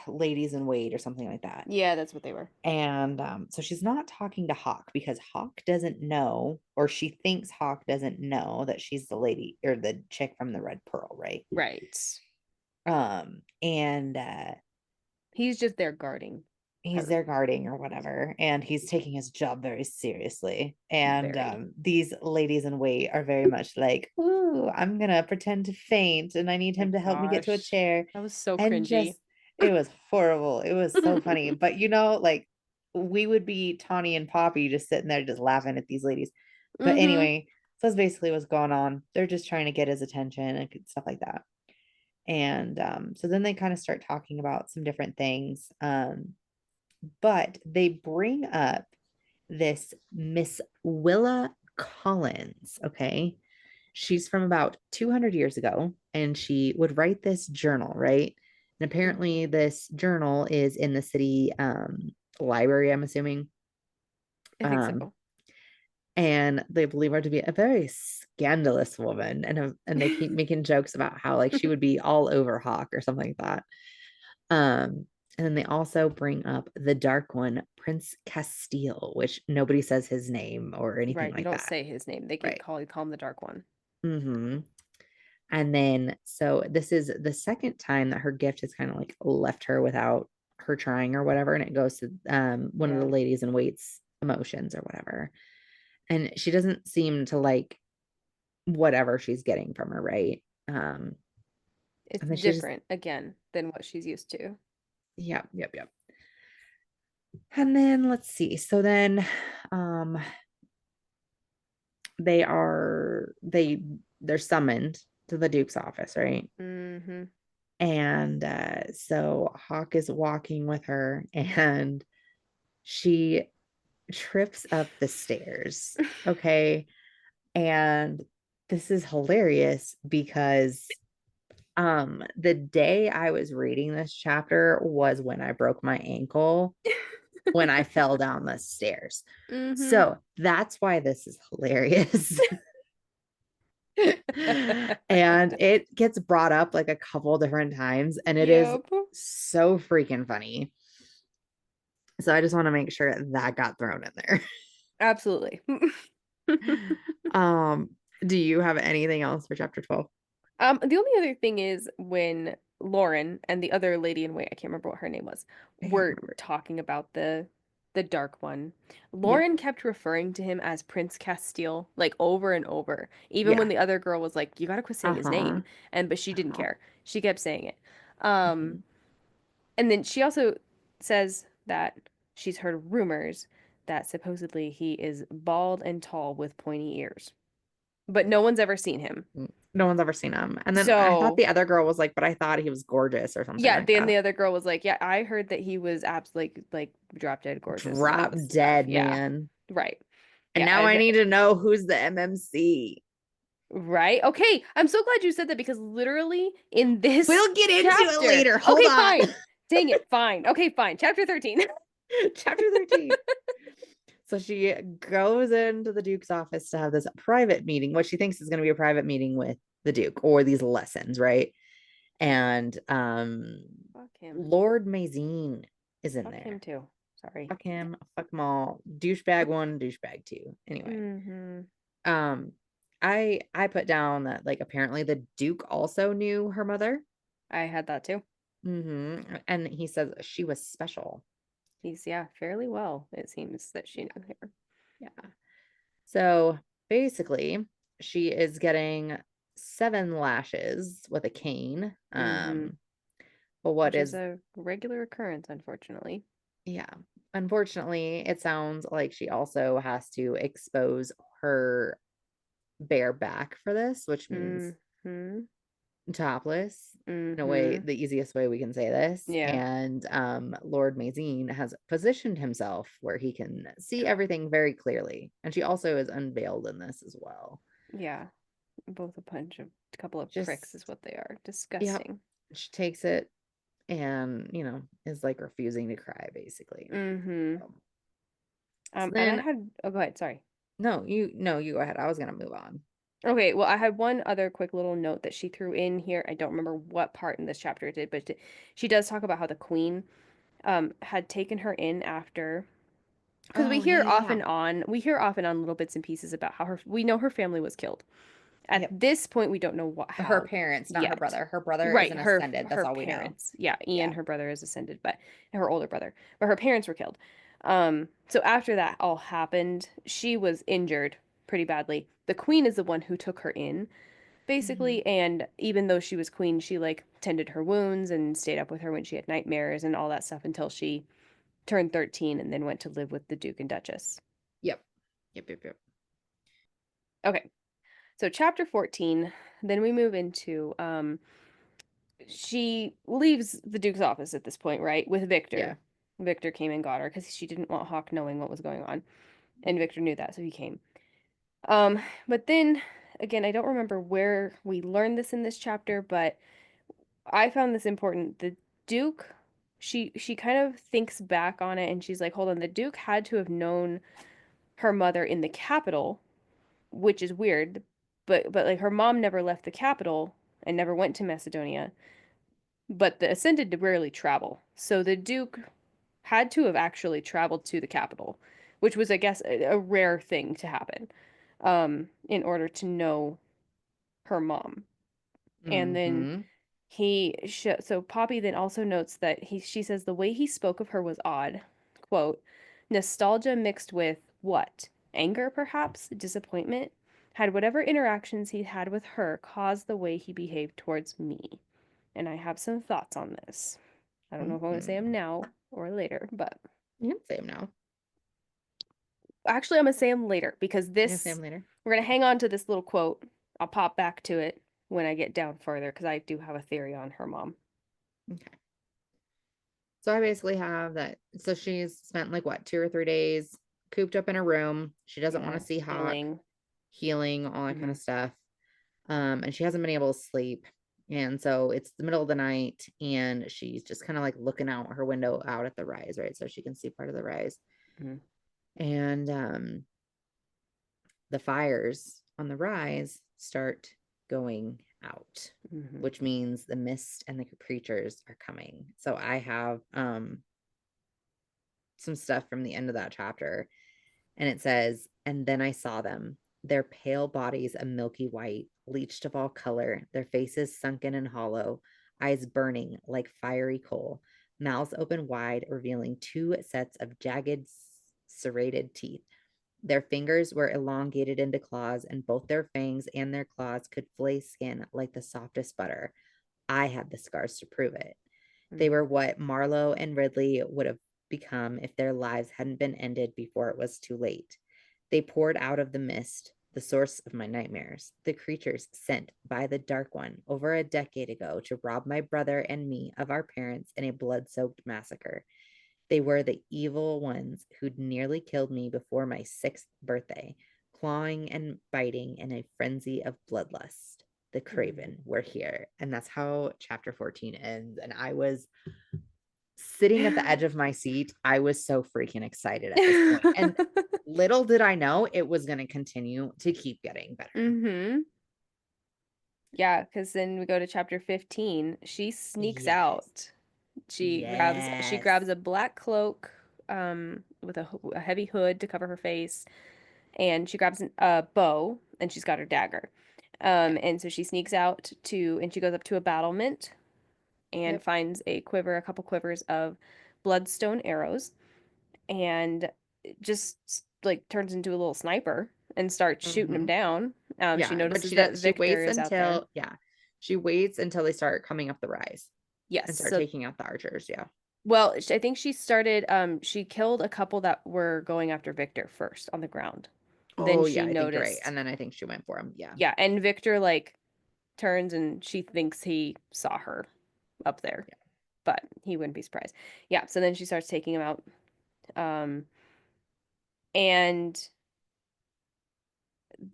ladies in wait or something like that. Yeah, that's what they were. And so she's not talking to Hawk because Hawk doesn't know, or she thinks Hawk doesn't know that she's the lady or the chick from the Red Pearl, right? Right. And He's just there guarding he's her. there guarding or whatever, and he's taking his job very seriously. And Very. these ladies in wait are very much like, "Ooh, I'm gonna pretend to faint, and I need My him to help me get to a gosh. chair." That was so And cringy. just, it was horrible. It was so funny. But like we would be Tawny and Poppy just sitting there just laughing at these ladies. But Mm-hmm. anyway, so that's basically what's going on. They're just trying to get his attention and stuff like that. And so then they kind of start talking about some different things. But they bring up this Miss Willa Collins. Okay. She's from about 200 years ago, and she would write this journal, right? And Mm-hmm. apparently, this journal is in the city library, I'm assuming. I think Um, so. and they believe her to be a very scandalous woman, and they keep making jokes about how like she would be all over Hawk or something like that. And then they also bring up the Dark One, Prince Castile, which nobody says his name or anything Right. You like don't that. say his name. They Right. call him the Dark One. Mm-hmm. And then, so this is the second time that her gift has kind of like left her without her trying or whatever. And it goes to one of the Yeah. ladies in wait's emotions or whatever. And she doesn't seem to like whatever she's getting from her, right? It's And then she just, different again than what she's used to. yep, yep, yep. And then let's see. So then um they're summoned to the Duke's office, right? Mm-hmm. And so Hawk is walking with her and she trips up the stairs. Okay. And this is hilarious because the day I was reading this chapter was when I broke my ankle when I fell down the stairs. Mm-hmm. So that's why this is hilarious. And it gets brought up like a couple different times, and it is Yep. so freaking funny. So I just want to make sure that got thrown in there. Absolutely. um, do you have anything else for chapter 12? The only other thing is when Lauren and the other lady in wait, I can't remember what her name was, I can't were remember. talking about the Dark One. Yeah. Lauren kept referring to him as Prince Castile, like over and over, even when Yeah. the other girl was like, "You gotta quit saying his Uh-huh. name," but she didn't Uh-huh. care. She kept saying it. Um, Mhm. and then she also says that she's heard rumors that supposedly he is bald and tall with pointy ears, but no one's ever seen him. No one's ever seen him. And then I thought So the other girl was like, but I thought he was gorgeous or something yeah, like then that. the other girl was like, "Yeah, I heard that he was absolutely like drop dead gorgeous and all Drop this stuff." dead, Yeah, man. right. And Yeah, now I need to know who's the MMC. right. Okay, I'm so glad you said that because literally in this We'll get into it chapter. later. Hold Okay, on. fine. Dang it, fine. Okay, fine. Chapter 13. Chapter 13. So she goes into the Duke's office to have this private meeting, what she thinks is going to be a private meeting with the Duke or these lessons, right? And Fuck him. Lord Mazine is in Fuck him there. too. Sorry. Fuck him, fuck them all. Douchebag one, douchebag two. Anyway, Mm-hmm. um, I put down that like apparently the Duke also knew her mother. I had that too. And he says she was special. He's yeah, fairly well, it seems that she Yeah, knew her. yeah. So basically, she is getting 7 lashes with a cane. Mm-hmm. But what which is is, a regular occurrence, unfortunately. yeah. Unfortunately, it sounds like she also has to expose her bare back for this, which means Mm-hmm. topless in a way, Mm-hmm. the easiest way we can say this. Yeah. And Lord Mazine has positioned himself where he can see everything very clearly. And she also is unveiled in this as well. Yeah. Both a couple of pricks is Just, what they are. yep. Disgusting. She takes it and, is like refusing to cry, basically. Mm-hmm. So And I then, had, oh, go ahead, sorry. no, you go ahead. I was gonna move on. Okay, well, I had one other quick little note that she threw in here. I don't remember what part in this chapter it did, but she does talk about how the queen had taken her in after, because Oh, yeah, yeah, yeah. we hear off and on little bits and pieces about how we know her family was killed. At Yep. this point, we don't know Her how parents, not her yet. brother. Her brother is Right, an her ascended. That's her all we know. parents. Yeah, Ian, Yeah. her brother, is ascended, but her older brother. But her parents were killed. So after that all happened, she was injured pretty badly. The queen is the one who took her in, Hmm. basically, and even though she was queen, she like tended her wounds and stayed up with her when she had nightmares and all that stuff until she turned 13 and then went to live with the Duke and Duchess. Yep. Yep. Yep. Yep. Okay. So chapter 14, then we move into she leaves the Duke's office at this point, right? With Yeah. Victor. Victor came and got her because she didn't want Hawk knowing what was going on. And Victor knew that, so he came. But then again, I don't remember where we learned this in this chapter, but I found this important. The Duke, she kind of thinks back on it and she's like, hold on, the Duke had to have known her mother in the capital, which is weird, but like her mom never left the capital and never went to Macedonia. But the Ascended rarely travel. So the Duke had to have actually traveled to the capital, which was, I guess, a rare thing to happen, in order to know her mom. And then Hmm. so Poppy then also notes that she says the way he spoke of her was odd. Quote, nostalgia mixed with what? Anger, perhaps? Disappointment? Had whatever interactions he had with her caused the way he behaved towards me. And I have some thoughts on this. I don't know if I want to say them Hmm. now or later, but You can say them now. actually, I'm gonna say them later because You can say them this, later. we're gonna hang on to this little quote. I'll pop back to it when I get down further because I do have a theory on her mom. Okay. So I basically have that. So she's spent like what, 2 or 3 days cooped up in her room. She doesn't want Yeah, to see Hawk, healing. healing, all that kind Hmm. of stuff. And she hasn't been able to sleep. And so it's the middle of the night and she's just kind of like looking out her window out at the rise, right? So she can see part of the rise. Hmm. And the fires on the rise start going out, Hmm. which means the mist and the creatures are coming. So I have some stuff from the end of that chapter, and it says, and then I saw them, their pale bodies a milky white, bleached of all color, their faces sunken and hollow, eyes burning like fiery coal, mouths open wide, revealing two sets of jagged, serrated teeth. Their fingers were elongated into claws, and both their fangs and their claws could flay skin like the softest butter. I had the scars to prove it. They Hmm. were what Marlowe and Ridley would have become if their lives hadn't been ended before it was too late. They poured out of the mist, the source of my nightmares, the creatures sent by the Dark One over a decade ago to rob my brother and me of our parents in a blood soaked massacre. They were the evil ones who'd nearly killed me before my 6th birthday, clawing and biting in a frenzy of bloodlust. The Hmm. Craven were here. And that's how chapter 14 ends. And I was sitting at the edge of my seat. I was so freaking excited at this point. And little did I know it was going to continue to keep getting better. Hmm. Yeah, because then we go to chapter 15. She sneaks Yes. out. She Yes. grabs a black cloak, with a heavy hood to cover her face, and she grabs a bow, and she's got her dagger. Yep. And so she sneaks out and she goes up to a battlement and Yep. finds a couple quivers of bloodstone arrows, and just like turns into a little sniper and starts shooting them Mm-hmm. down. She Yeah. But notices she that does, she Victor waits is out there. until, yeah, she waits until they start coming up the rise. Yes. and start So, taking out the archers. Yeah. well, I think she started, she killed a couple that were going after Victor first on the ground. Then Oh yeah, she I think you're right. noticed, And then I think she went for him. Yeah. yeah, and Victor like turns and she thinks he saw her up there, Yeah. but he wouldn't be surprised. Yeah, so then she starts taking him out. Um, and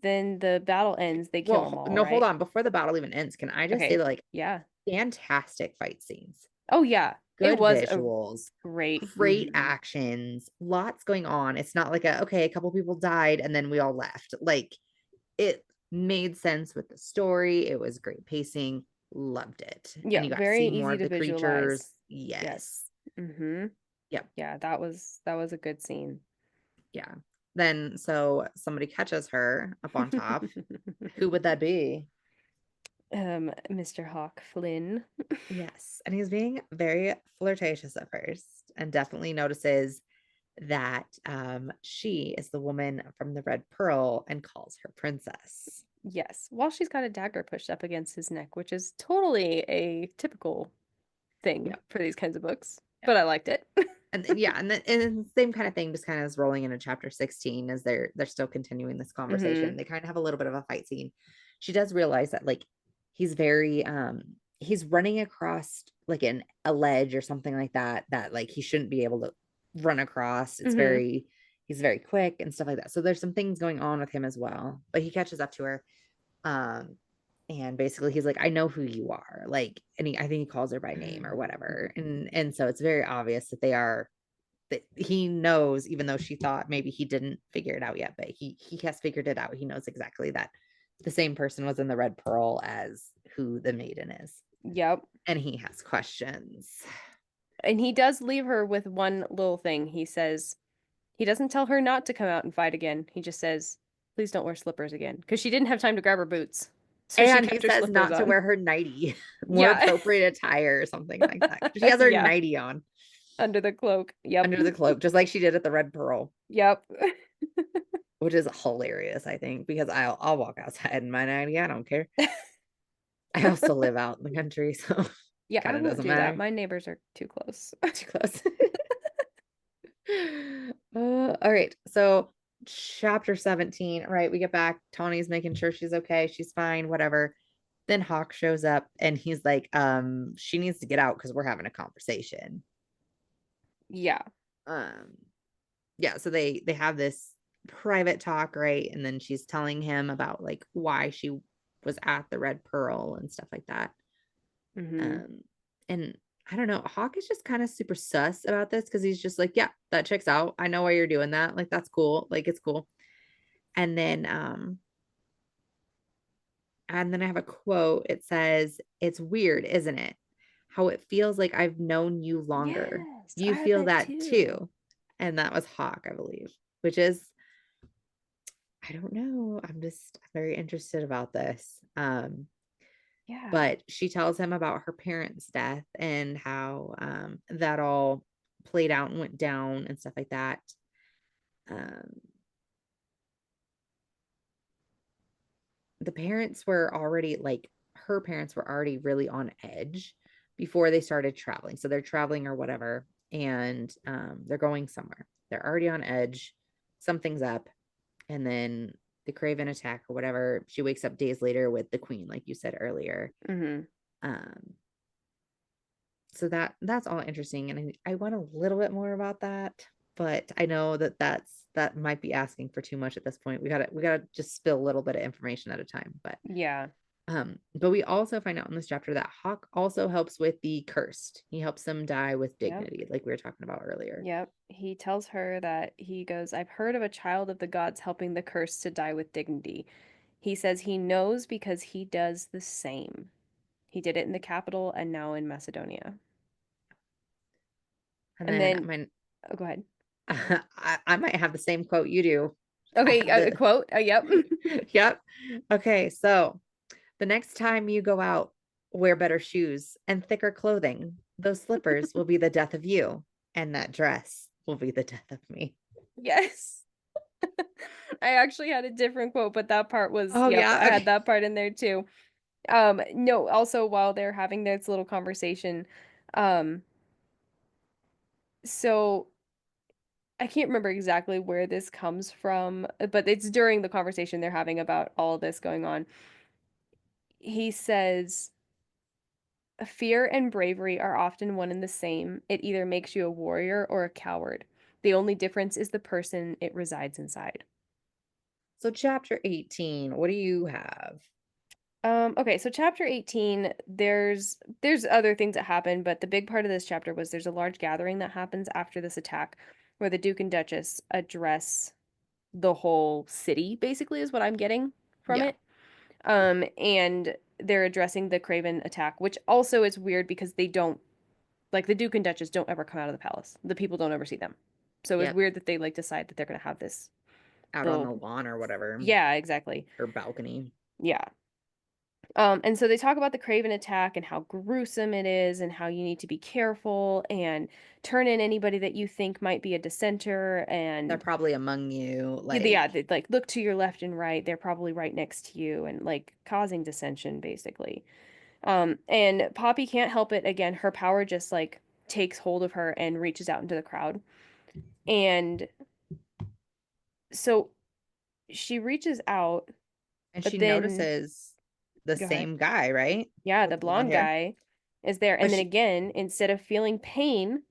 then the battle ends. They kill them Well, all, no, hold right? on. Before the battle even ends, can I just say Okay. that, like, Yeah. fantastic fight scenes, Oh yeah. It good was a visuals, great. great actions, lots going on. It's not like a couple people died and then we all left. Like, it made sense with the story. It was great pacing. Loved it. And Yeah, you got to very see more easy of to the visualize. creatures. Yes. Yes. Mm-hmm. Yep. Yeah, that was a good scene. Yeah. Then so somebody catches her up on top. Who would that be? Mr. Hawk Flynn. Yes. And he's being very flirtatious at first and definitely notices that she is the woman from the Red Pearl and calls her princess. Yes, while she's got a dagger pushed up against his neck, which is totally a typical thing Yeah. for these kinds of books, Yeah. but I liked it. And the same kind of thing just kind of is rolling into chapter 16 as they're still continuing this Mm-hmm. conversation. They kind of have a little bit of a fight scene. She does realize that, like, he's very he's running across like a ledge or something like that like he shouldn't be able to run across. Mm-hmm. He's very quick and stuff like that. So there's some things going on with him as well. But he catches up to her. Um and basically he's like, I know who you are. Like, and I think he calls her by name or whatever. And so it's very obvious that he knows, even though she thought maybe he didn't figure it out yet, but he has figured it out. He knows exactly that the same person was in the Red Pearl as who the maiden is. Yep. And he has questions. And he does leave her with one little thing. He says he doesn't tell her not to come out and fight again. He just says, "Please don't wear slippers again," because she didn't have time to grab her boots, so she And he kept her says slippers not to on. wear her nightie, more Yeah. appropriate attire or something like that. She has her Yeah. nightie on Under the cloak. Yep. under the cloak, just like she did at the Red Pearl, Yep. which is hilarious, I think, because I'll walk outside in my nightie. I don't care. I also live out in the country, so Yeah, I kind of won't doesn't do that. matter. My neighbors are too close. Too close. All right. So chapter 17, right? We get back. Tawny's making sure she's okay. She's fine, whatever. Then Hawk shows up and he's like, she needs to get out because we're having a conversation. Yeah. Um, yeah, so they have this private talk, right? And then she's telling him about like why she was at the Red Pearl and stuff like that. Mm-hmm. Um, and I don't know, Hawk is just kind of super sus about this because he's just like, yeah, that checks out. I know why you're doing that. Like, that's cool. Like, it's cool. And then I have a quote. It says, "It's weird, isn't it? How it feels like I've known you longer. Yes, You I had feel that that too. too." And that was Hawk, I believe, which is, I don't know. I'm just very interested about this. Yeah. But she tells him about her parents' death and how that all played out and went down and stuff like that. Um, the parents were already like her parents were already really on edge before they started traveling. So they're traveling or whatever, and they're going somewhere. They're already on edge. Something's up, and then the Craven attack or whatever. She wakes up days later with the Queen, like you said earlier. Mm-hmm. Um, so that's all interesting, and I want a little bit more about that, but I know that might be asking for too much at this point. We gotta just spill a little bit of information at a time, Yeah. but we also find out in this chapter that Hawk also helps with the cursed. He helps them die with Yep. dignity, like we were talking about earlier. Yep. He tells her that he goes, I've heard of a child of the gods helping the cursed to die with dignity. He says he knows because he does the same. He did it in the capital and now in Macedonia. And And then then, oh, go ahead. I might have the same quote you do. I Okay, have a the quote. Yep. yep. Okay, so the next time you go out, wear better shoes and thicker clothing. Those slippers will be the death of you, and that dress will be the death of me. Yes. I actually had a different quote, but that part was, Oh yep, I yeah, had okay. that part in there too. No, also while they're having this little conversation, um, so I can't remember exactly where this comes from, but it's during the conversation they're having about all this going on. He says, fear and bravery are often one and the same. It either makes you a warrior or a coward. The only difference is the person it resides inside. So chapter 18, what do you have? Okay, so chapter 18, there's other things that happen, but the big part of this chapter was there's a large gathering that happens after this attack where the Duke and Duchess address the whole city, basically, is what I'm getting from Yeah. it. And they're addressing the Craven attack, which also is weird because they don't like the Duke and Duchess don't ever come out of the palace. The people don't ever see them. So it's Yep. weird that they like decide that they're gonna have this Out on the little lawn or whatever, yeah, exactly. or balcony. Yeah. And so they talk about the Craven attack and how gruesome it is and how you need to be careful and turn in anybody that you think might be a dissenter They're and probably among you, yeah, like, they, like look to your left and right. They're probably right next to you and like causing dissension basically. And Poppy can't help it again. Her power just like takes hold of her and reaches out into the crowd. And so she reaches out, and but she then notices the go ahead. same guy, right? Yeah, With the the blonde blonde hair. guy is there. But And then she, again, instead of feeling pain,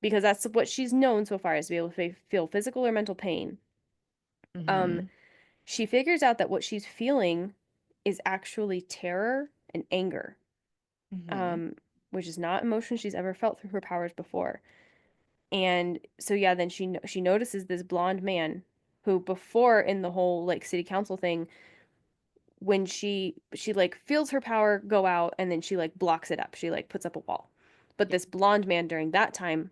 because that's what she's known so far is to be able to feel physical or mental pain. Um, hmm she figures out that what she's feeling is actually terror and anger, hmm um, which is not emotion she's ever felt through her powers before. And so yeah, then she notices this blonde man who before in the whole like city council thing when she like feels her power go out and then she like blocks it up. She like puts up a wall. But yeah, this blonde man during that time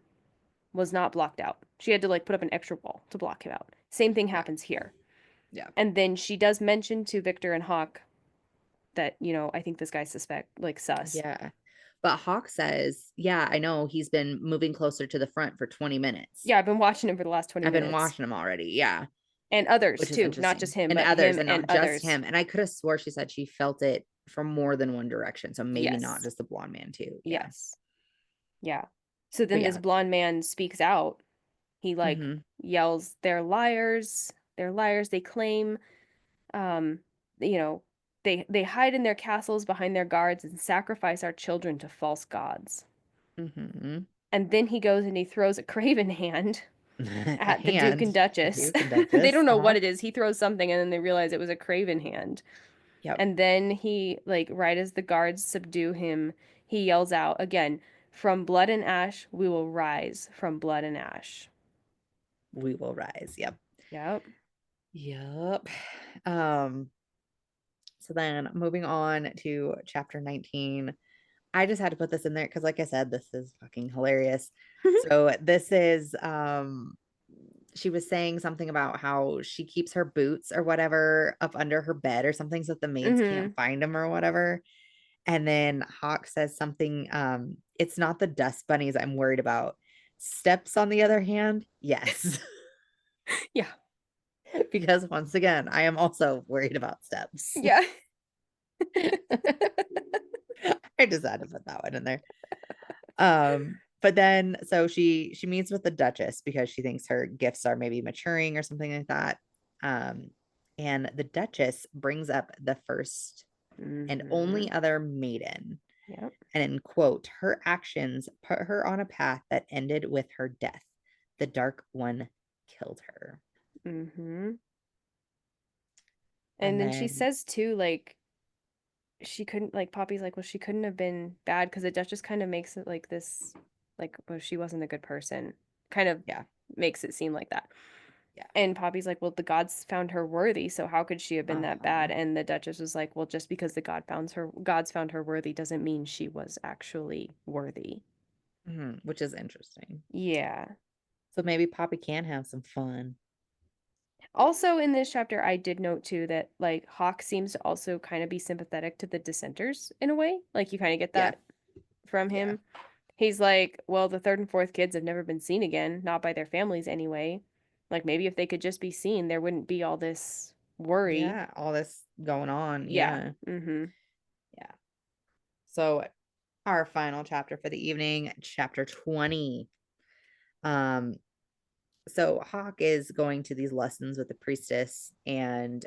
was not blocked out. She had to like put up an extra wall to block him out. Same thing yeah, happens here. yeah, And then she does mention to Victor and Hawk that, I think this guy's suspect, like sus. yeah. But Hawk says, yeah, I know he's been moving closer to the front for 20 minutes. Yeah, I've been watching him for the last 20 I've been minutes. watching him already. Yeah. And others Which is too, not just interesting. him, And but others, him and and not just others. him. And I could have swore she said she felt it from more than one direction. So maybe not Yes. just the blonde man, too. Yeah. Yes. Yeah. So But then this yeah. blonde man speaks out. He like hmm yells, "They're liars. They're liars. They claim um you know, they hide in their castles behind their guards and sacrifice our children to false gods." hmm And then he goes and he throws a craven hand A at the Duke and hand, the Duchess. Duke and They Duchess. don't know what Uh-huh. it is. He throws something and then they realize it was a craven hand. Yep. And then he, like, right as the guards subdue him, he yells out again, "From blood and ash, we will rise from blood and ash." We will rise. Yep. Yep. Yep. Um, so then moving on to chapter 19. I just had to put this in there because, like I said, this is fucking hilarious. So this is she was saying something about how she keeps her boots or whatever up under her bed or something so that the maids Mm-hmm. can't find them or whatever. And then Hawk says something, it's not the dust bunnies I'm worried about. Steps, on the other hand, yes. Yeah. Because once again, I am also worried about steps. Yeah. I just had to put that one in there. But then so she meets with the Duchess because she thinks her gifts are maybe maturing or something like that. Um, and the Duchess brings up the first and Mm-hmm. only other maiden. Yep. And in quote, her actions put her on a path that ended with her death. The Dark One killed her. Mm-hmm. And And then she then, says too, like, she couldn't like Poppy's like, well, she couldn't have been bad because the Duchess kind of makes it like this, like, well, she wasn't a good person. Kind of yeah, makes it seem like that. yeah. And Poppy's like, well, the gods found her worthy, so how could she have been that Uh-huh. bad? And the Duchess was like, well, just because the gods found her worthy doesn't mean she was actually worthy. Which is interesting. Yeah. So maybe Poppy can have some fun. Also in this chapter, I did note too that like Hawk seems to also kind of be sympathetic to the dissenters in a way. Like you kind of get Yeah, that from yeah. him. He's like, well, the third and fourth kids have never been seen again, not by their families anyway. Like maybe if they could just be seen, there wouldn't be all this worry. Yeah, all this going on. Yeah. Yeah. Mm-hmm. So our final chapter for the evening, chapter 20. Um, so Hawk is going to these lessons with the priestess, and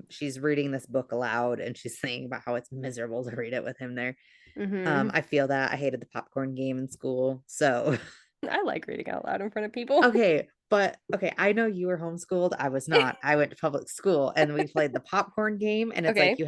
she's reading this book aloud, and she's saying about how it's miserable to read it with him there. Mm-hmm. I feel that I hated the popcorn game in school. So I like reading out loud in front of people. okay, but okay, I know you were homeschooled. I was not. I went to public school and we played the popcorn game, and it's like Okay. you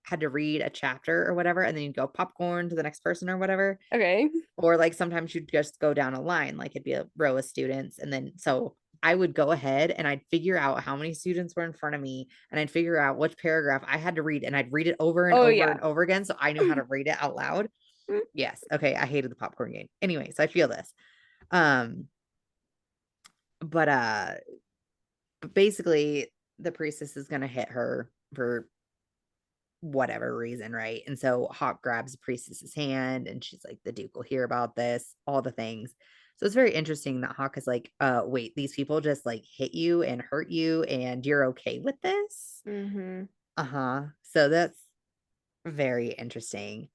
had to read a chapter or whatever, and then you'd go popcorn to the next person or whatever. Okay. Or like sometimes you'd just go down a line, like it'd be a row of students, and then so I would go ahead and I'd figure out how many students were in front of me, and I'd figure out which paragraph I had to read, and I'd read it over and Oh over yeah. and over again so I knew how to read it out loud. Yes. Okay, I hated the popcorn game. Anyway, so I feel this. Um but basically the priestess is going to hit her for whatever reason, right? And so Hawk grabs the priestess's hand and she's like, the Duke will hear about this, all the things. So it's very interesting that Hawk is like, wait, these people just like hit you and hurt you and you're okay with this? Mm-hmm. Uh-huh. So that's very interesting.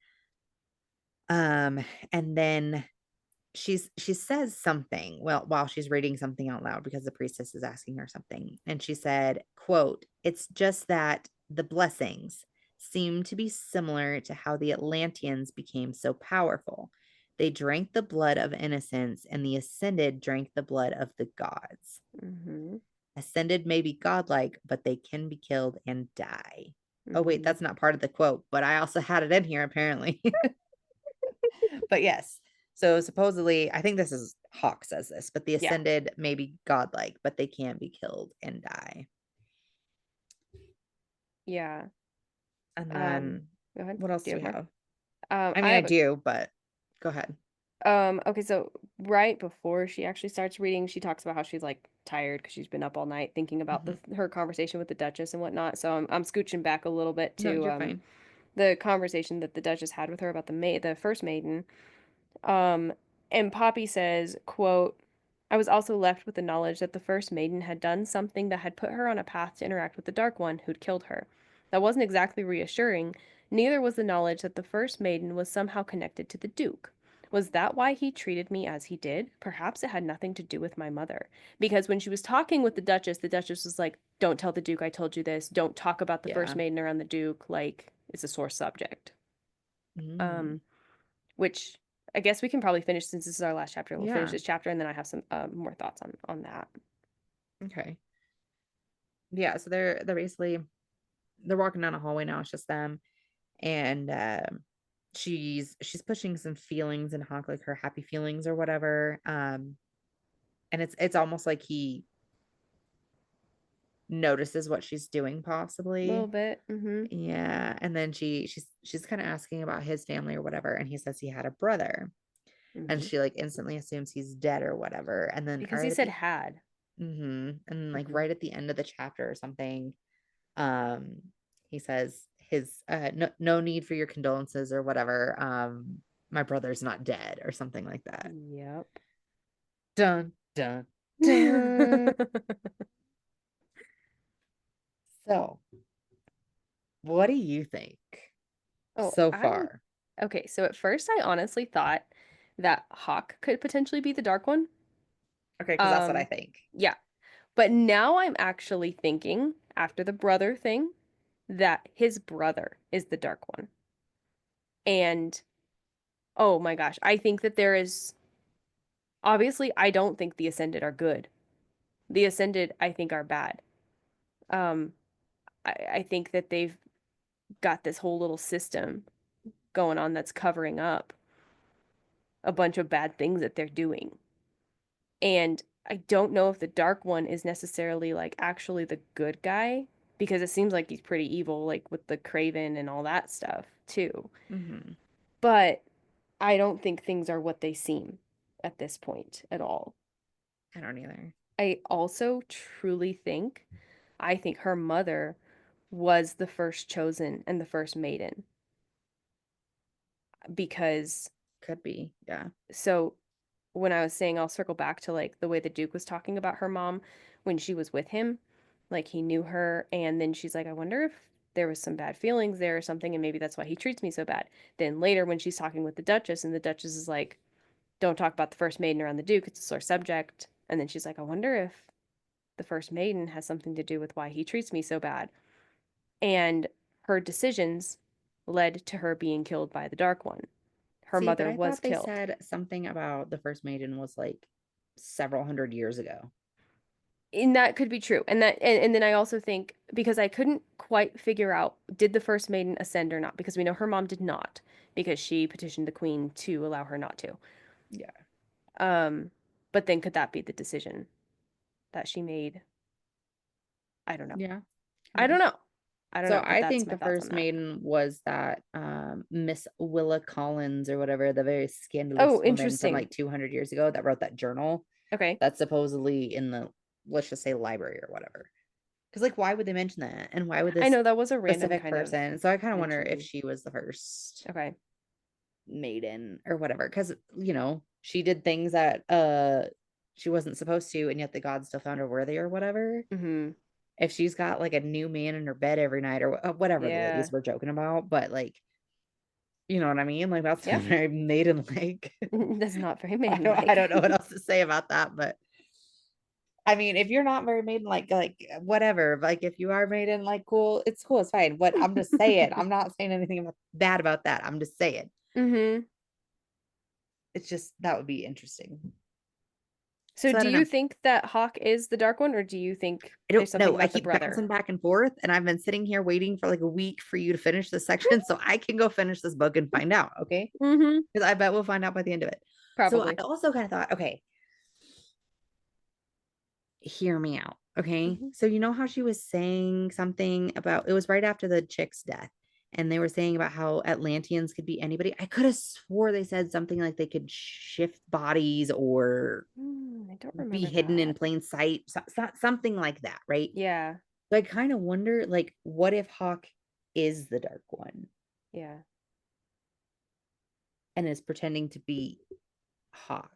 Um, and then she says something well while she's reading something out loud because the priestess is asking her something, and she said, quote, it's just that the blessings seem to be similar to how the Atlanteans became so powerful. They drank the blood of innocents, and the ascended drank the blood of the gods. Mm-hmm. Ascended may be godlike, but they can be killed and die. Oh wait, Mm-hmm. that's not part of the quote, but I also had it in here apparently. But yes, so supposedly, I think this is Hawk says this, but the Yeah. ascended may be godlike, but they can be killed and die. Yeah. And Um, then Go ahead. what else Do you do have we more? have? I I mean, I have a do, but go ahead. okay, so right before she actually starts reading, she talks about how she's like tired because she's been up all night thinking about Mhm. her conversation with the Duchess and whatnot. So I'm scooching back a little bit No, to you're fine. the conversation that the Duchess had with her about the first maiden. Um, and Poppy says, quote, I was also left with the knowledge that the first maiden had done something that had put her on a path to interact with the Dark One who'd killed her. That wasn't exactly reassuring, neither was the knowledge that the first maiden was somehow connected to the Duke. Was that why he treated me as he did? Perhaps it had nothing to do with my mother. Because when she was talking with the Duchess was like, don't tell the Duke I told you this. Don't talk about the first Yeah. maiden around the Duke. Like, it's a sore subject. Mm. Um, which I guess we can probably finish since this is our last chapter. We'll finish Yeah. this chapter and then I have some more thoughts on that. Okay. Yeah. So they're basically they're walking down a hallway now. It's just them, and she's pushing some feelings in Hawk, like her happy feelings or whatever. And it's almost like he notices what she's doing A little possibly. bit. Mm-hmm. Yeah, and then she's kind of asking about his family or whatever, and he says he had a brother, and Mm-hmm. she like instantly assumes he's dead or whatever, and then Because he right at said the had. and like Mm-hmm. right at the end of the chapter or something, um, he says his no need for your condolences or whatever. My brother's not dead or something like that. Yep. Dun dun dun. So, what do you think Oh, so I far? okay. So at first, I honestly thought that Hawk could potentially be the Dark One. Okay, because that's what I Um, think. yeah. But now I'm actually thinking, after the brother thing, that his brother is the Dark One. And oh my gosh, I think that there is obviously, I don't think the Ascended are good. The Ascended, I think, are bad. Um, I think that they've got this whole little system going on that's covering up a bunch of bad things that they're doing. And I don't know if the Dark One is necessarily like actually the good guy because it seems like he's pretty evil, like with the Craven and all that stuff too. Hmm. But I don't think things are what they seem at this point at all. I don't either. I also truly think, I think her mother was the first chosen and the first maiden because Could be. Yeah. so when I was saying I'll circle back to like the way the Duke was talking about her mom when she was with him, like he knew her and then she's like, I wonder if there was some bad feelings there or something, and maybe that's why he treats me so bad. Then later, when she's talking with the Duchess, and the Duchess is like, don't talk about the First Maiden around the Duke, it's a sore subject. And then she's like, I wonder if the First Maiden has something to do with why he treats me so bad. And her decisions led to her being killed by the Dark One. Her See, but mother I was thought they killed. said something about the first maiden was like several hundred years ago. And that could be true. And then I also think because I couldn't quite figure out did the First Maiden ascend or not, because we know her mom did not, because she petitioned the Queen to allow her not to. Yeah. Um, but then could that be the decision that she made? I don't know. Yeah. Could I don't be. know. I don't So know, but I that's think my the thoughts on first that. maiden was that Miss Willa Collins or whatever, the very scandalous Oh, woman from interesting. like 200 years ago that wrote that journal Okay. that's supposedly in the, let's just say, library or whatever. Because like, why would they mention that? And why would I this know that was a random specific kind of person? So I kind of wonder if mention. she was the first Okay. maiden or whatever. Because she did things that she wasn't supposed to, and yet the gods still found her worthy or whatever. Mm-hmm. If she's got like a new man in her bed every night or whatever the Yeah. ladies were joking about, but like, you know what I mean? Like that's Yeah. not very maiden like. That's not very I maidenlike. don't know what else to say about that, but I mean, if you're not very maiden like whatever, like if you are maiden like cool, it's cool, it's fine. But I'm just saying, I'm not saying anything bad about that. I'm just saying. Mm-hmm. It's just that would be interesting. So So I do don't you know. think that Hawk is the Dark One, or do you think I there's don't something know. I about the keep brother? bouncing back and forth, and I've been sitting here waiting for like a week for you to finish this section so I can go finish this book and find out. Okay. Mm-hmm. Because I bet we'll find out by the end of it. So I Probably. also kind of thought, okay, hear me out. Okay. Mm-hmm. So you know how she was saying something about it was right after the chick's death, and they were saying about how Atlanteans could be anybody. I could have swore they said something like they could shift bodies or I don't be remember hidden in that. plain sight, something like that, right? Yeah. So I kind of wonder, like, what if Hawk is the Dark One Yeah. and is pretending to be Hawk?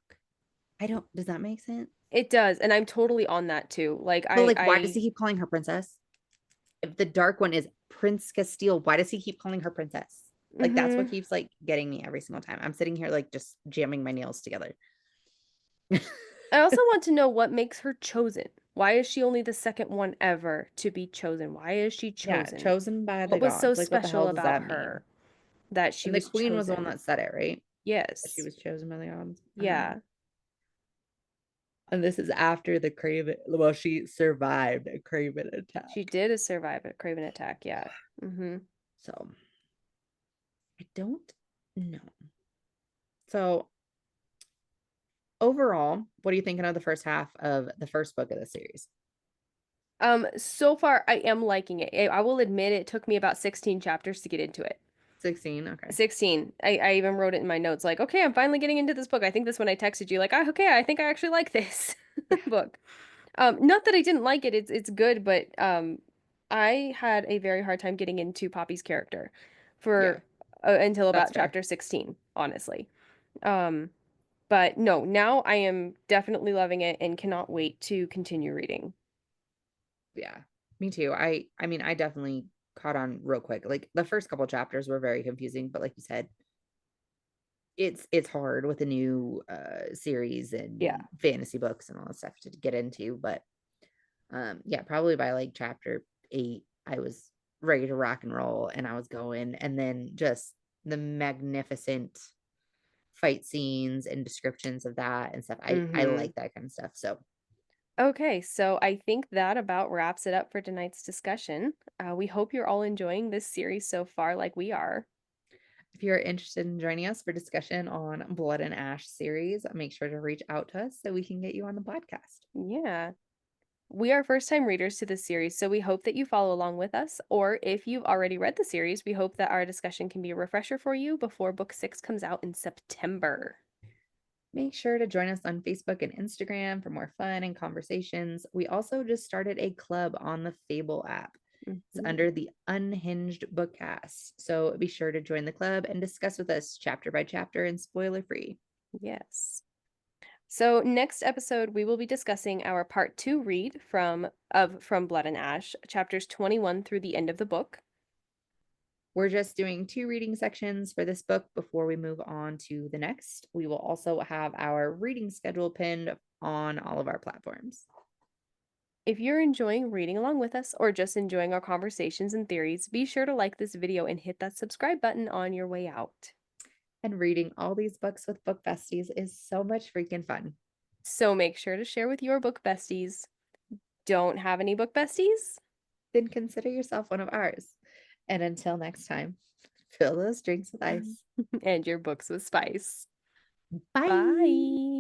I don't, does that make sense? It does, and I'm totally on that too. Like But I like, why does I he keep calling her princess? If the Dark One is Prince Castile, why does he keep calling her princess? Like, that's what mm-hmm. keeps like getting me every single time. I'm sitting here like just jamming my nails together. I also want to know what makes her chosen. Why is she only the second one ever to be chosen? Why is she Yeah, chosen? chosen by the What was so gods. Like, what the hell special does about that mean? her that she And the was queen was the one chosen? that said it, right? She Yes. was chosen by the gods. Yeah. And this is after the Craven. Well, she survived a Craven She attack. did survive a Craven attack, yeah. Mm-hmm. So I don't know. So overall, what are you thinking of the first half of the first book of the series? So far I am liking it. I will admit it took me about 16 chapters to get into it. 16. Okay. 16. I even wrote it in my notes, like, okay, I'm finally getting into this book. I think that's when I texted you, like, okay, I think I actually like this Yeah. book. Not that I didn't like it, it's good, but I had a very hard time getting into Poppy's character Yeah. for until That's about fair. chapter 16, honestly. Um, but no, now I am definitely loving it and cannot wait to continue reading. Yeah. Me too. I mean, I definitely caught on real quick. Like the first couple chapters were very confusing, but like you said, it's hard with a new series Yeah. and fantasy books and all that stuff to get into, but yeah, probably by like chapter 8 I was ready to rock and roll and I was going, and then just the magnificent fight scenes and descriptions of that and stuff. I Mm-hmm. like that kind of stuff. So Okay, so I think that about wraps it up for tonight's discussion. We hope you're all enjoying this series so far, like we are. if you're interested in joining us for discussion on Blood and Ash series, make sure to reach out to us so we can get you on the podcast. Yeah. We are first time readers to this series, so we hope that you follow along with us. Or if you've already read the series, we hope that our discussion can be a refresher for you before book 6 comes out in September. Make sure to join us on Facebook and Instagram for more fun and conversations. We also just started a club on the Fable app. It's Mhm. under the Unhinged BookCast. So be sure to join the club and discuss with us chapter by chapter and spoiler free. Yes. So next episode we will be discussing our part 2 read from Blood and Ash, chapters 21 through the end of the book. We're just doing 2 reading sections for this book before we move on to the next. We will also have our reading schedule pinned on all of our platforms. If you're enjoying reading along with us or just enjoying our conversations and theories, be sure to like this video and hit that subscribe button on your way out. And reading all these books with book besties is so much freaking fun. So make sure to share with your book besties. Don't have any book besties? Then consider yourself one of ours. And until next time, fill those drinks with ice. And your books with spice. Bye. Bye.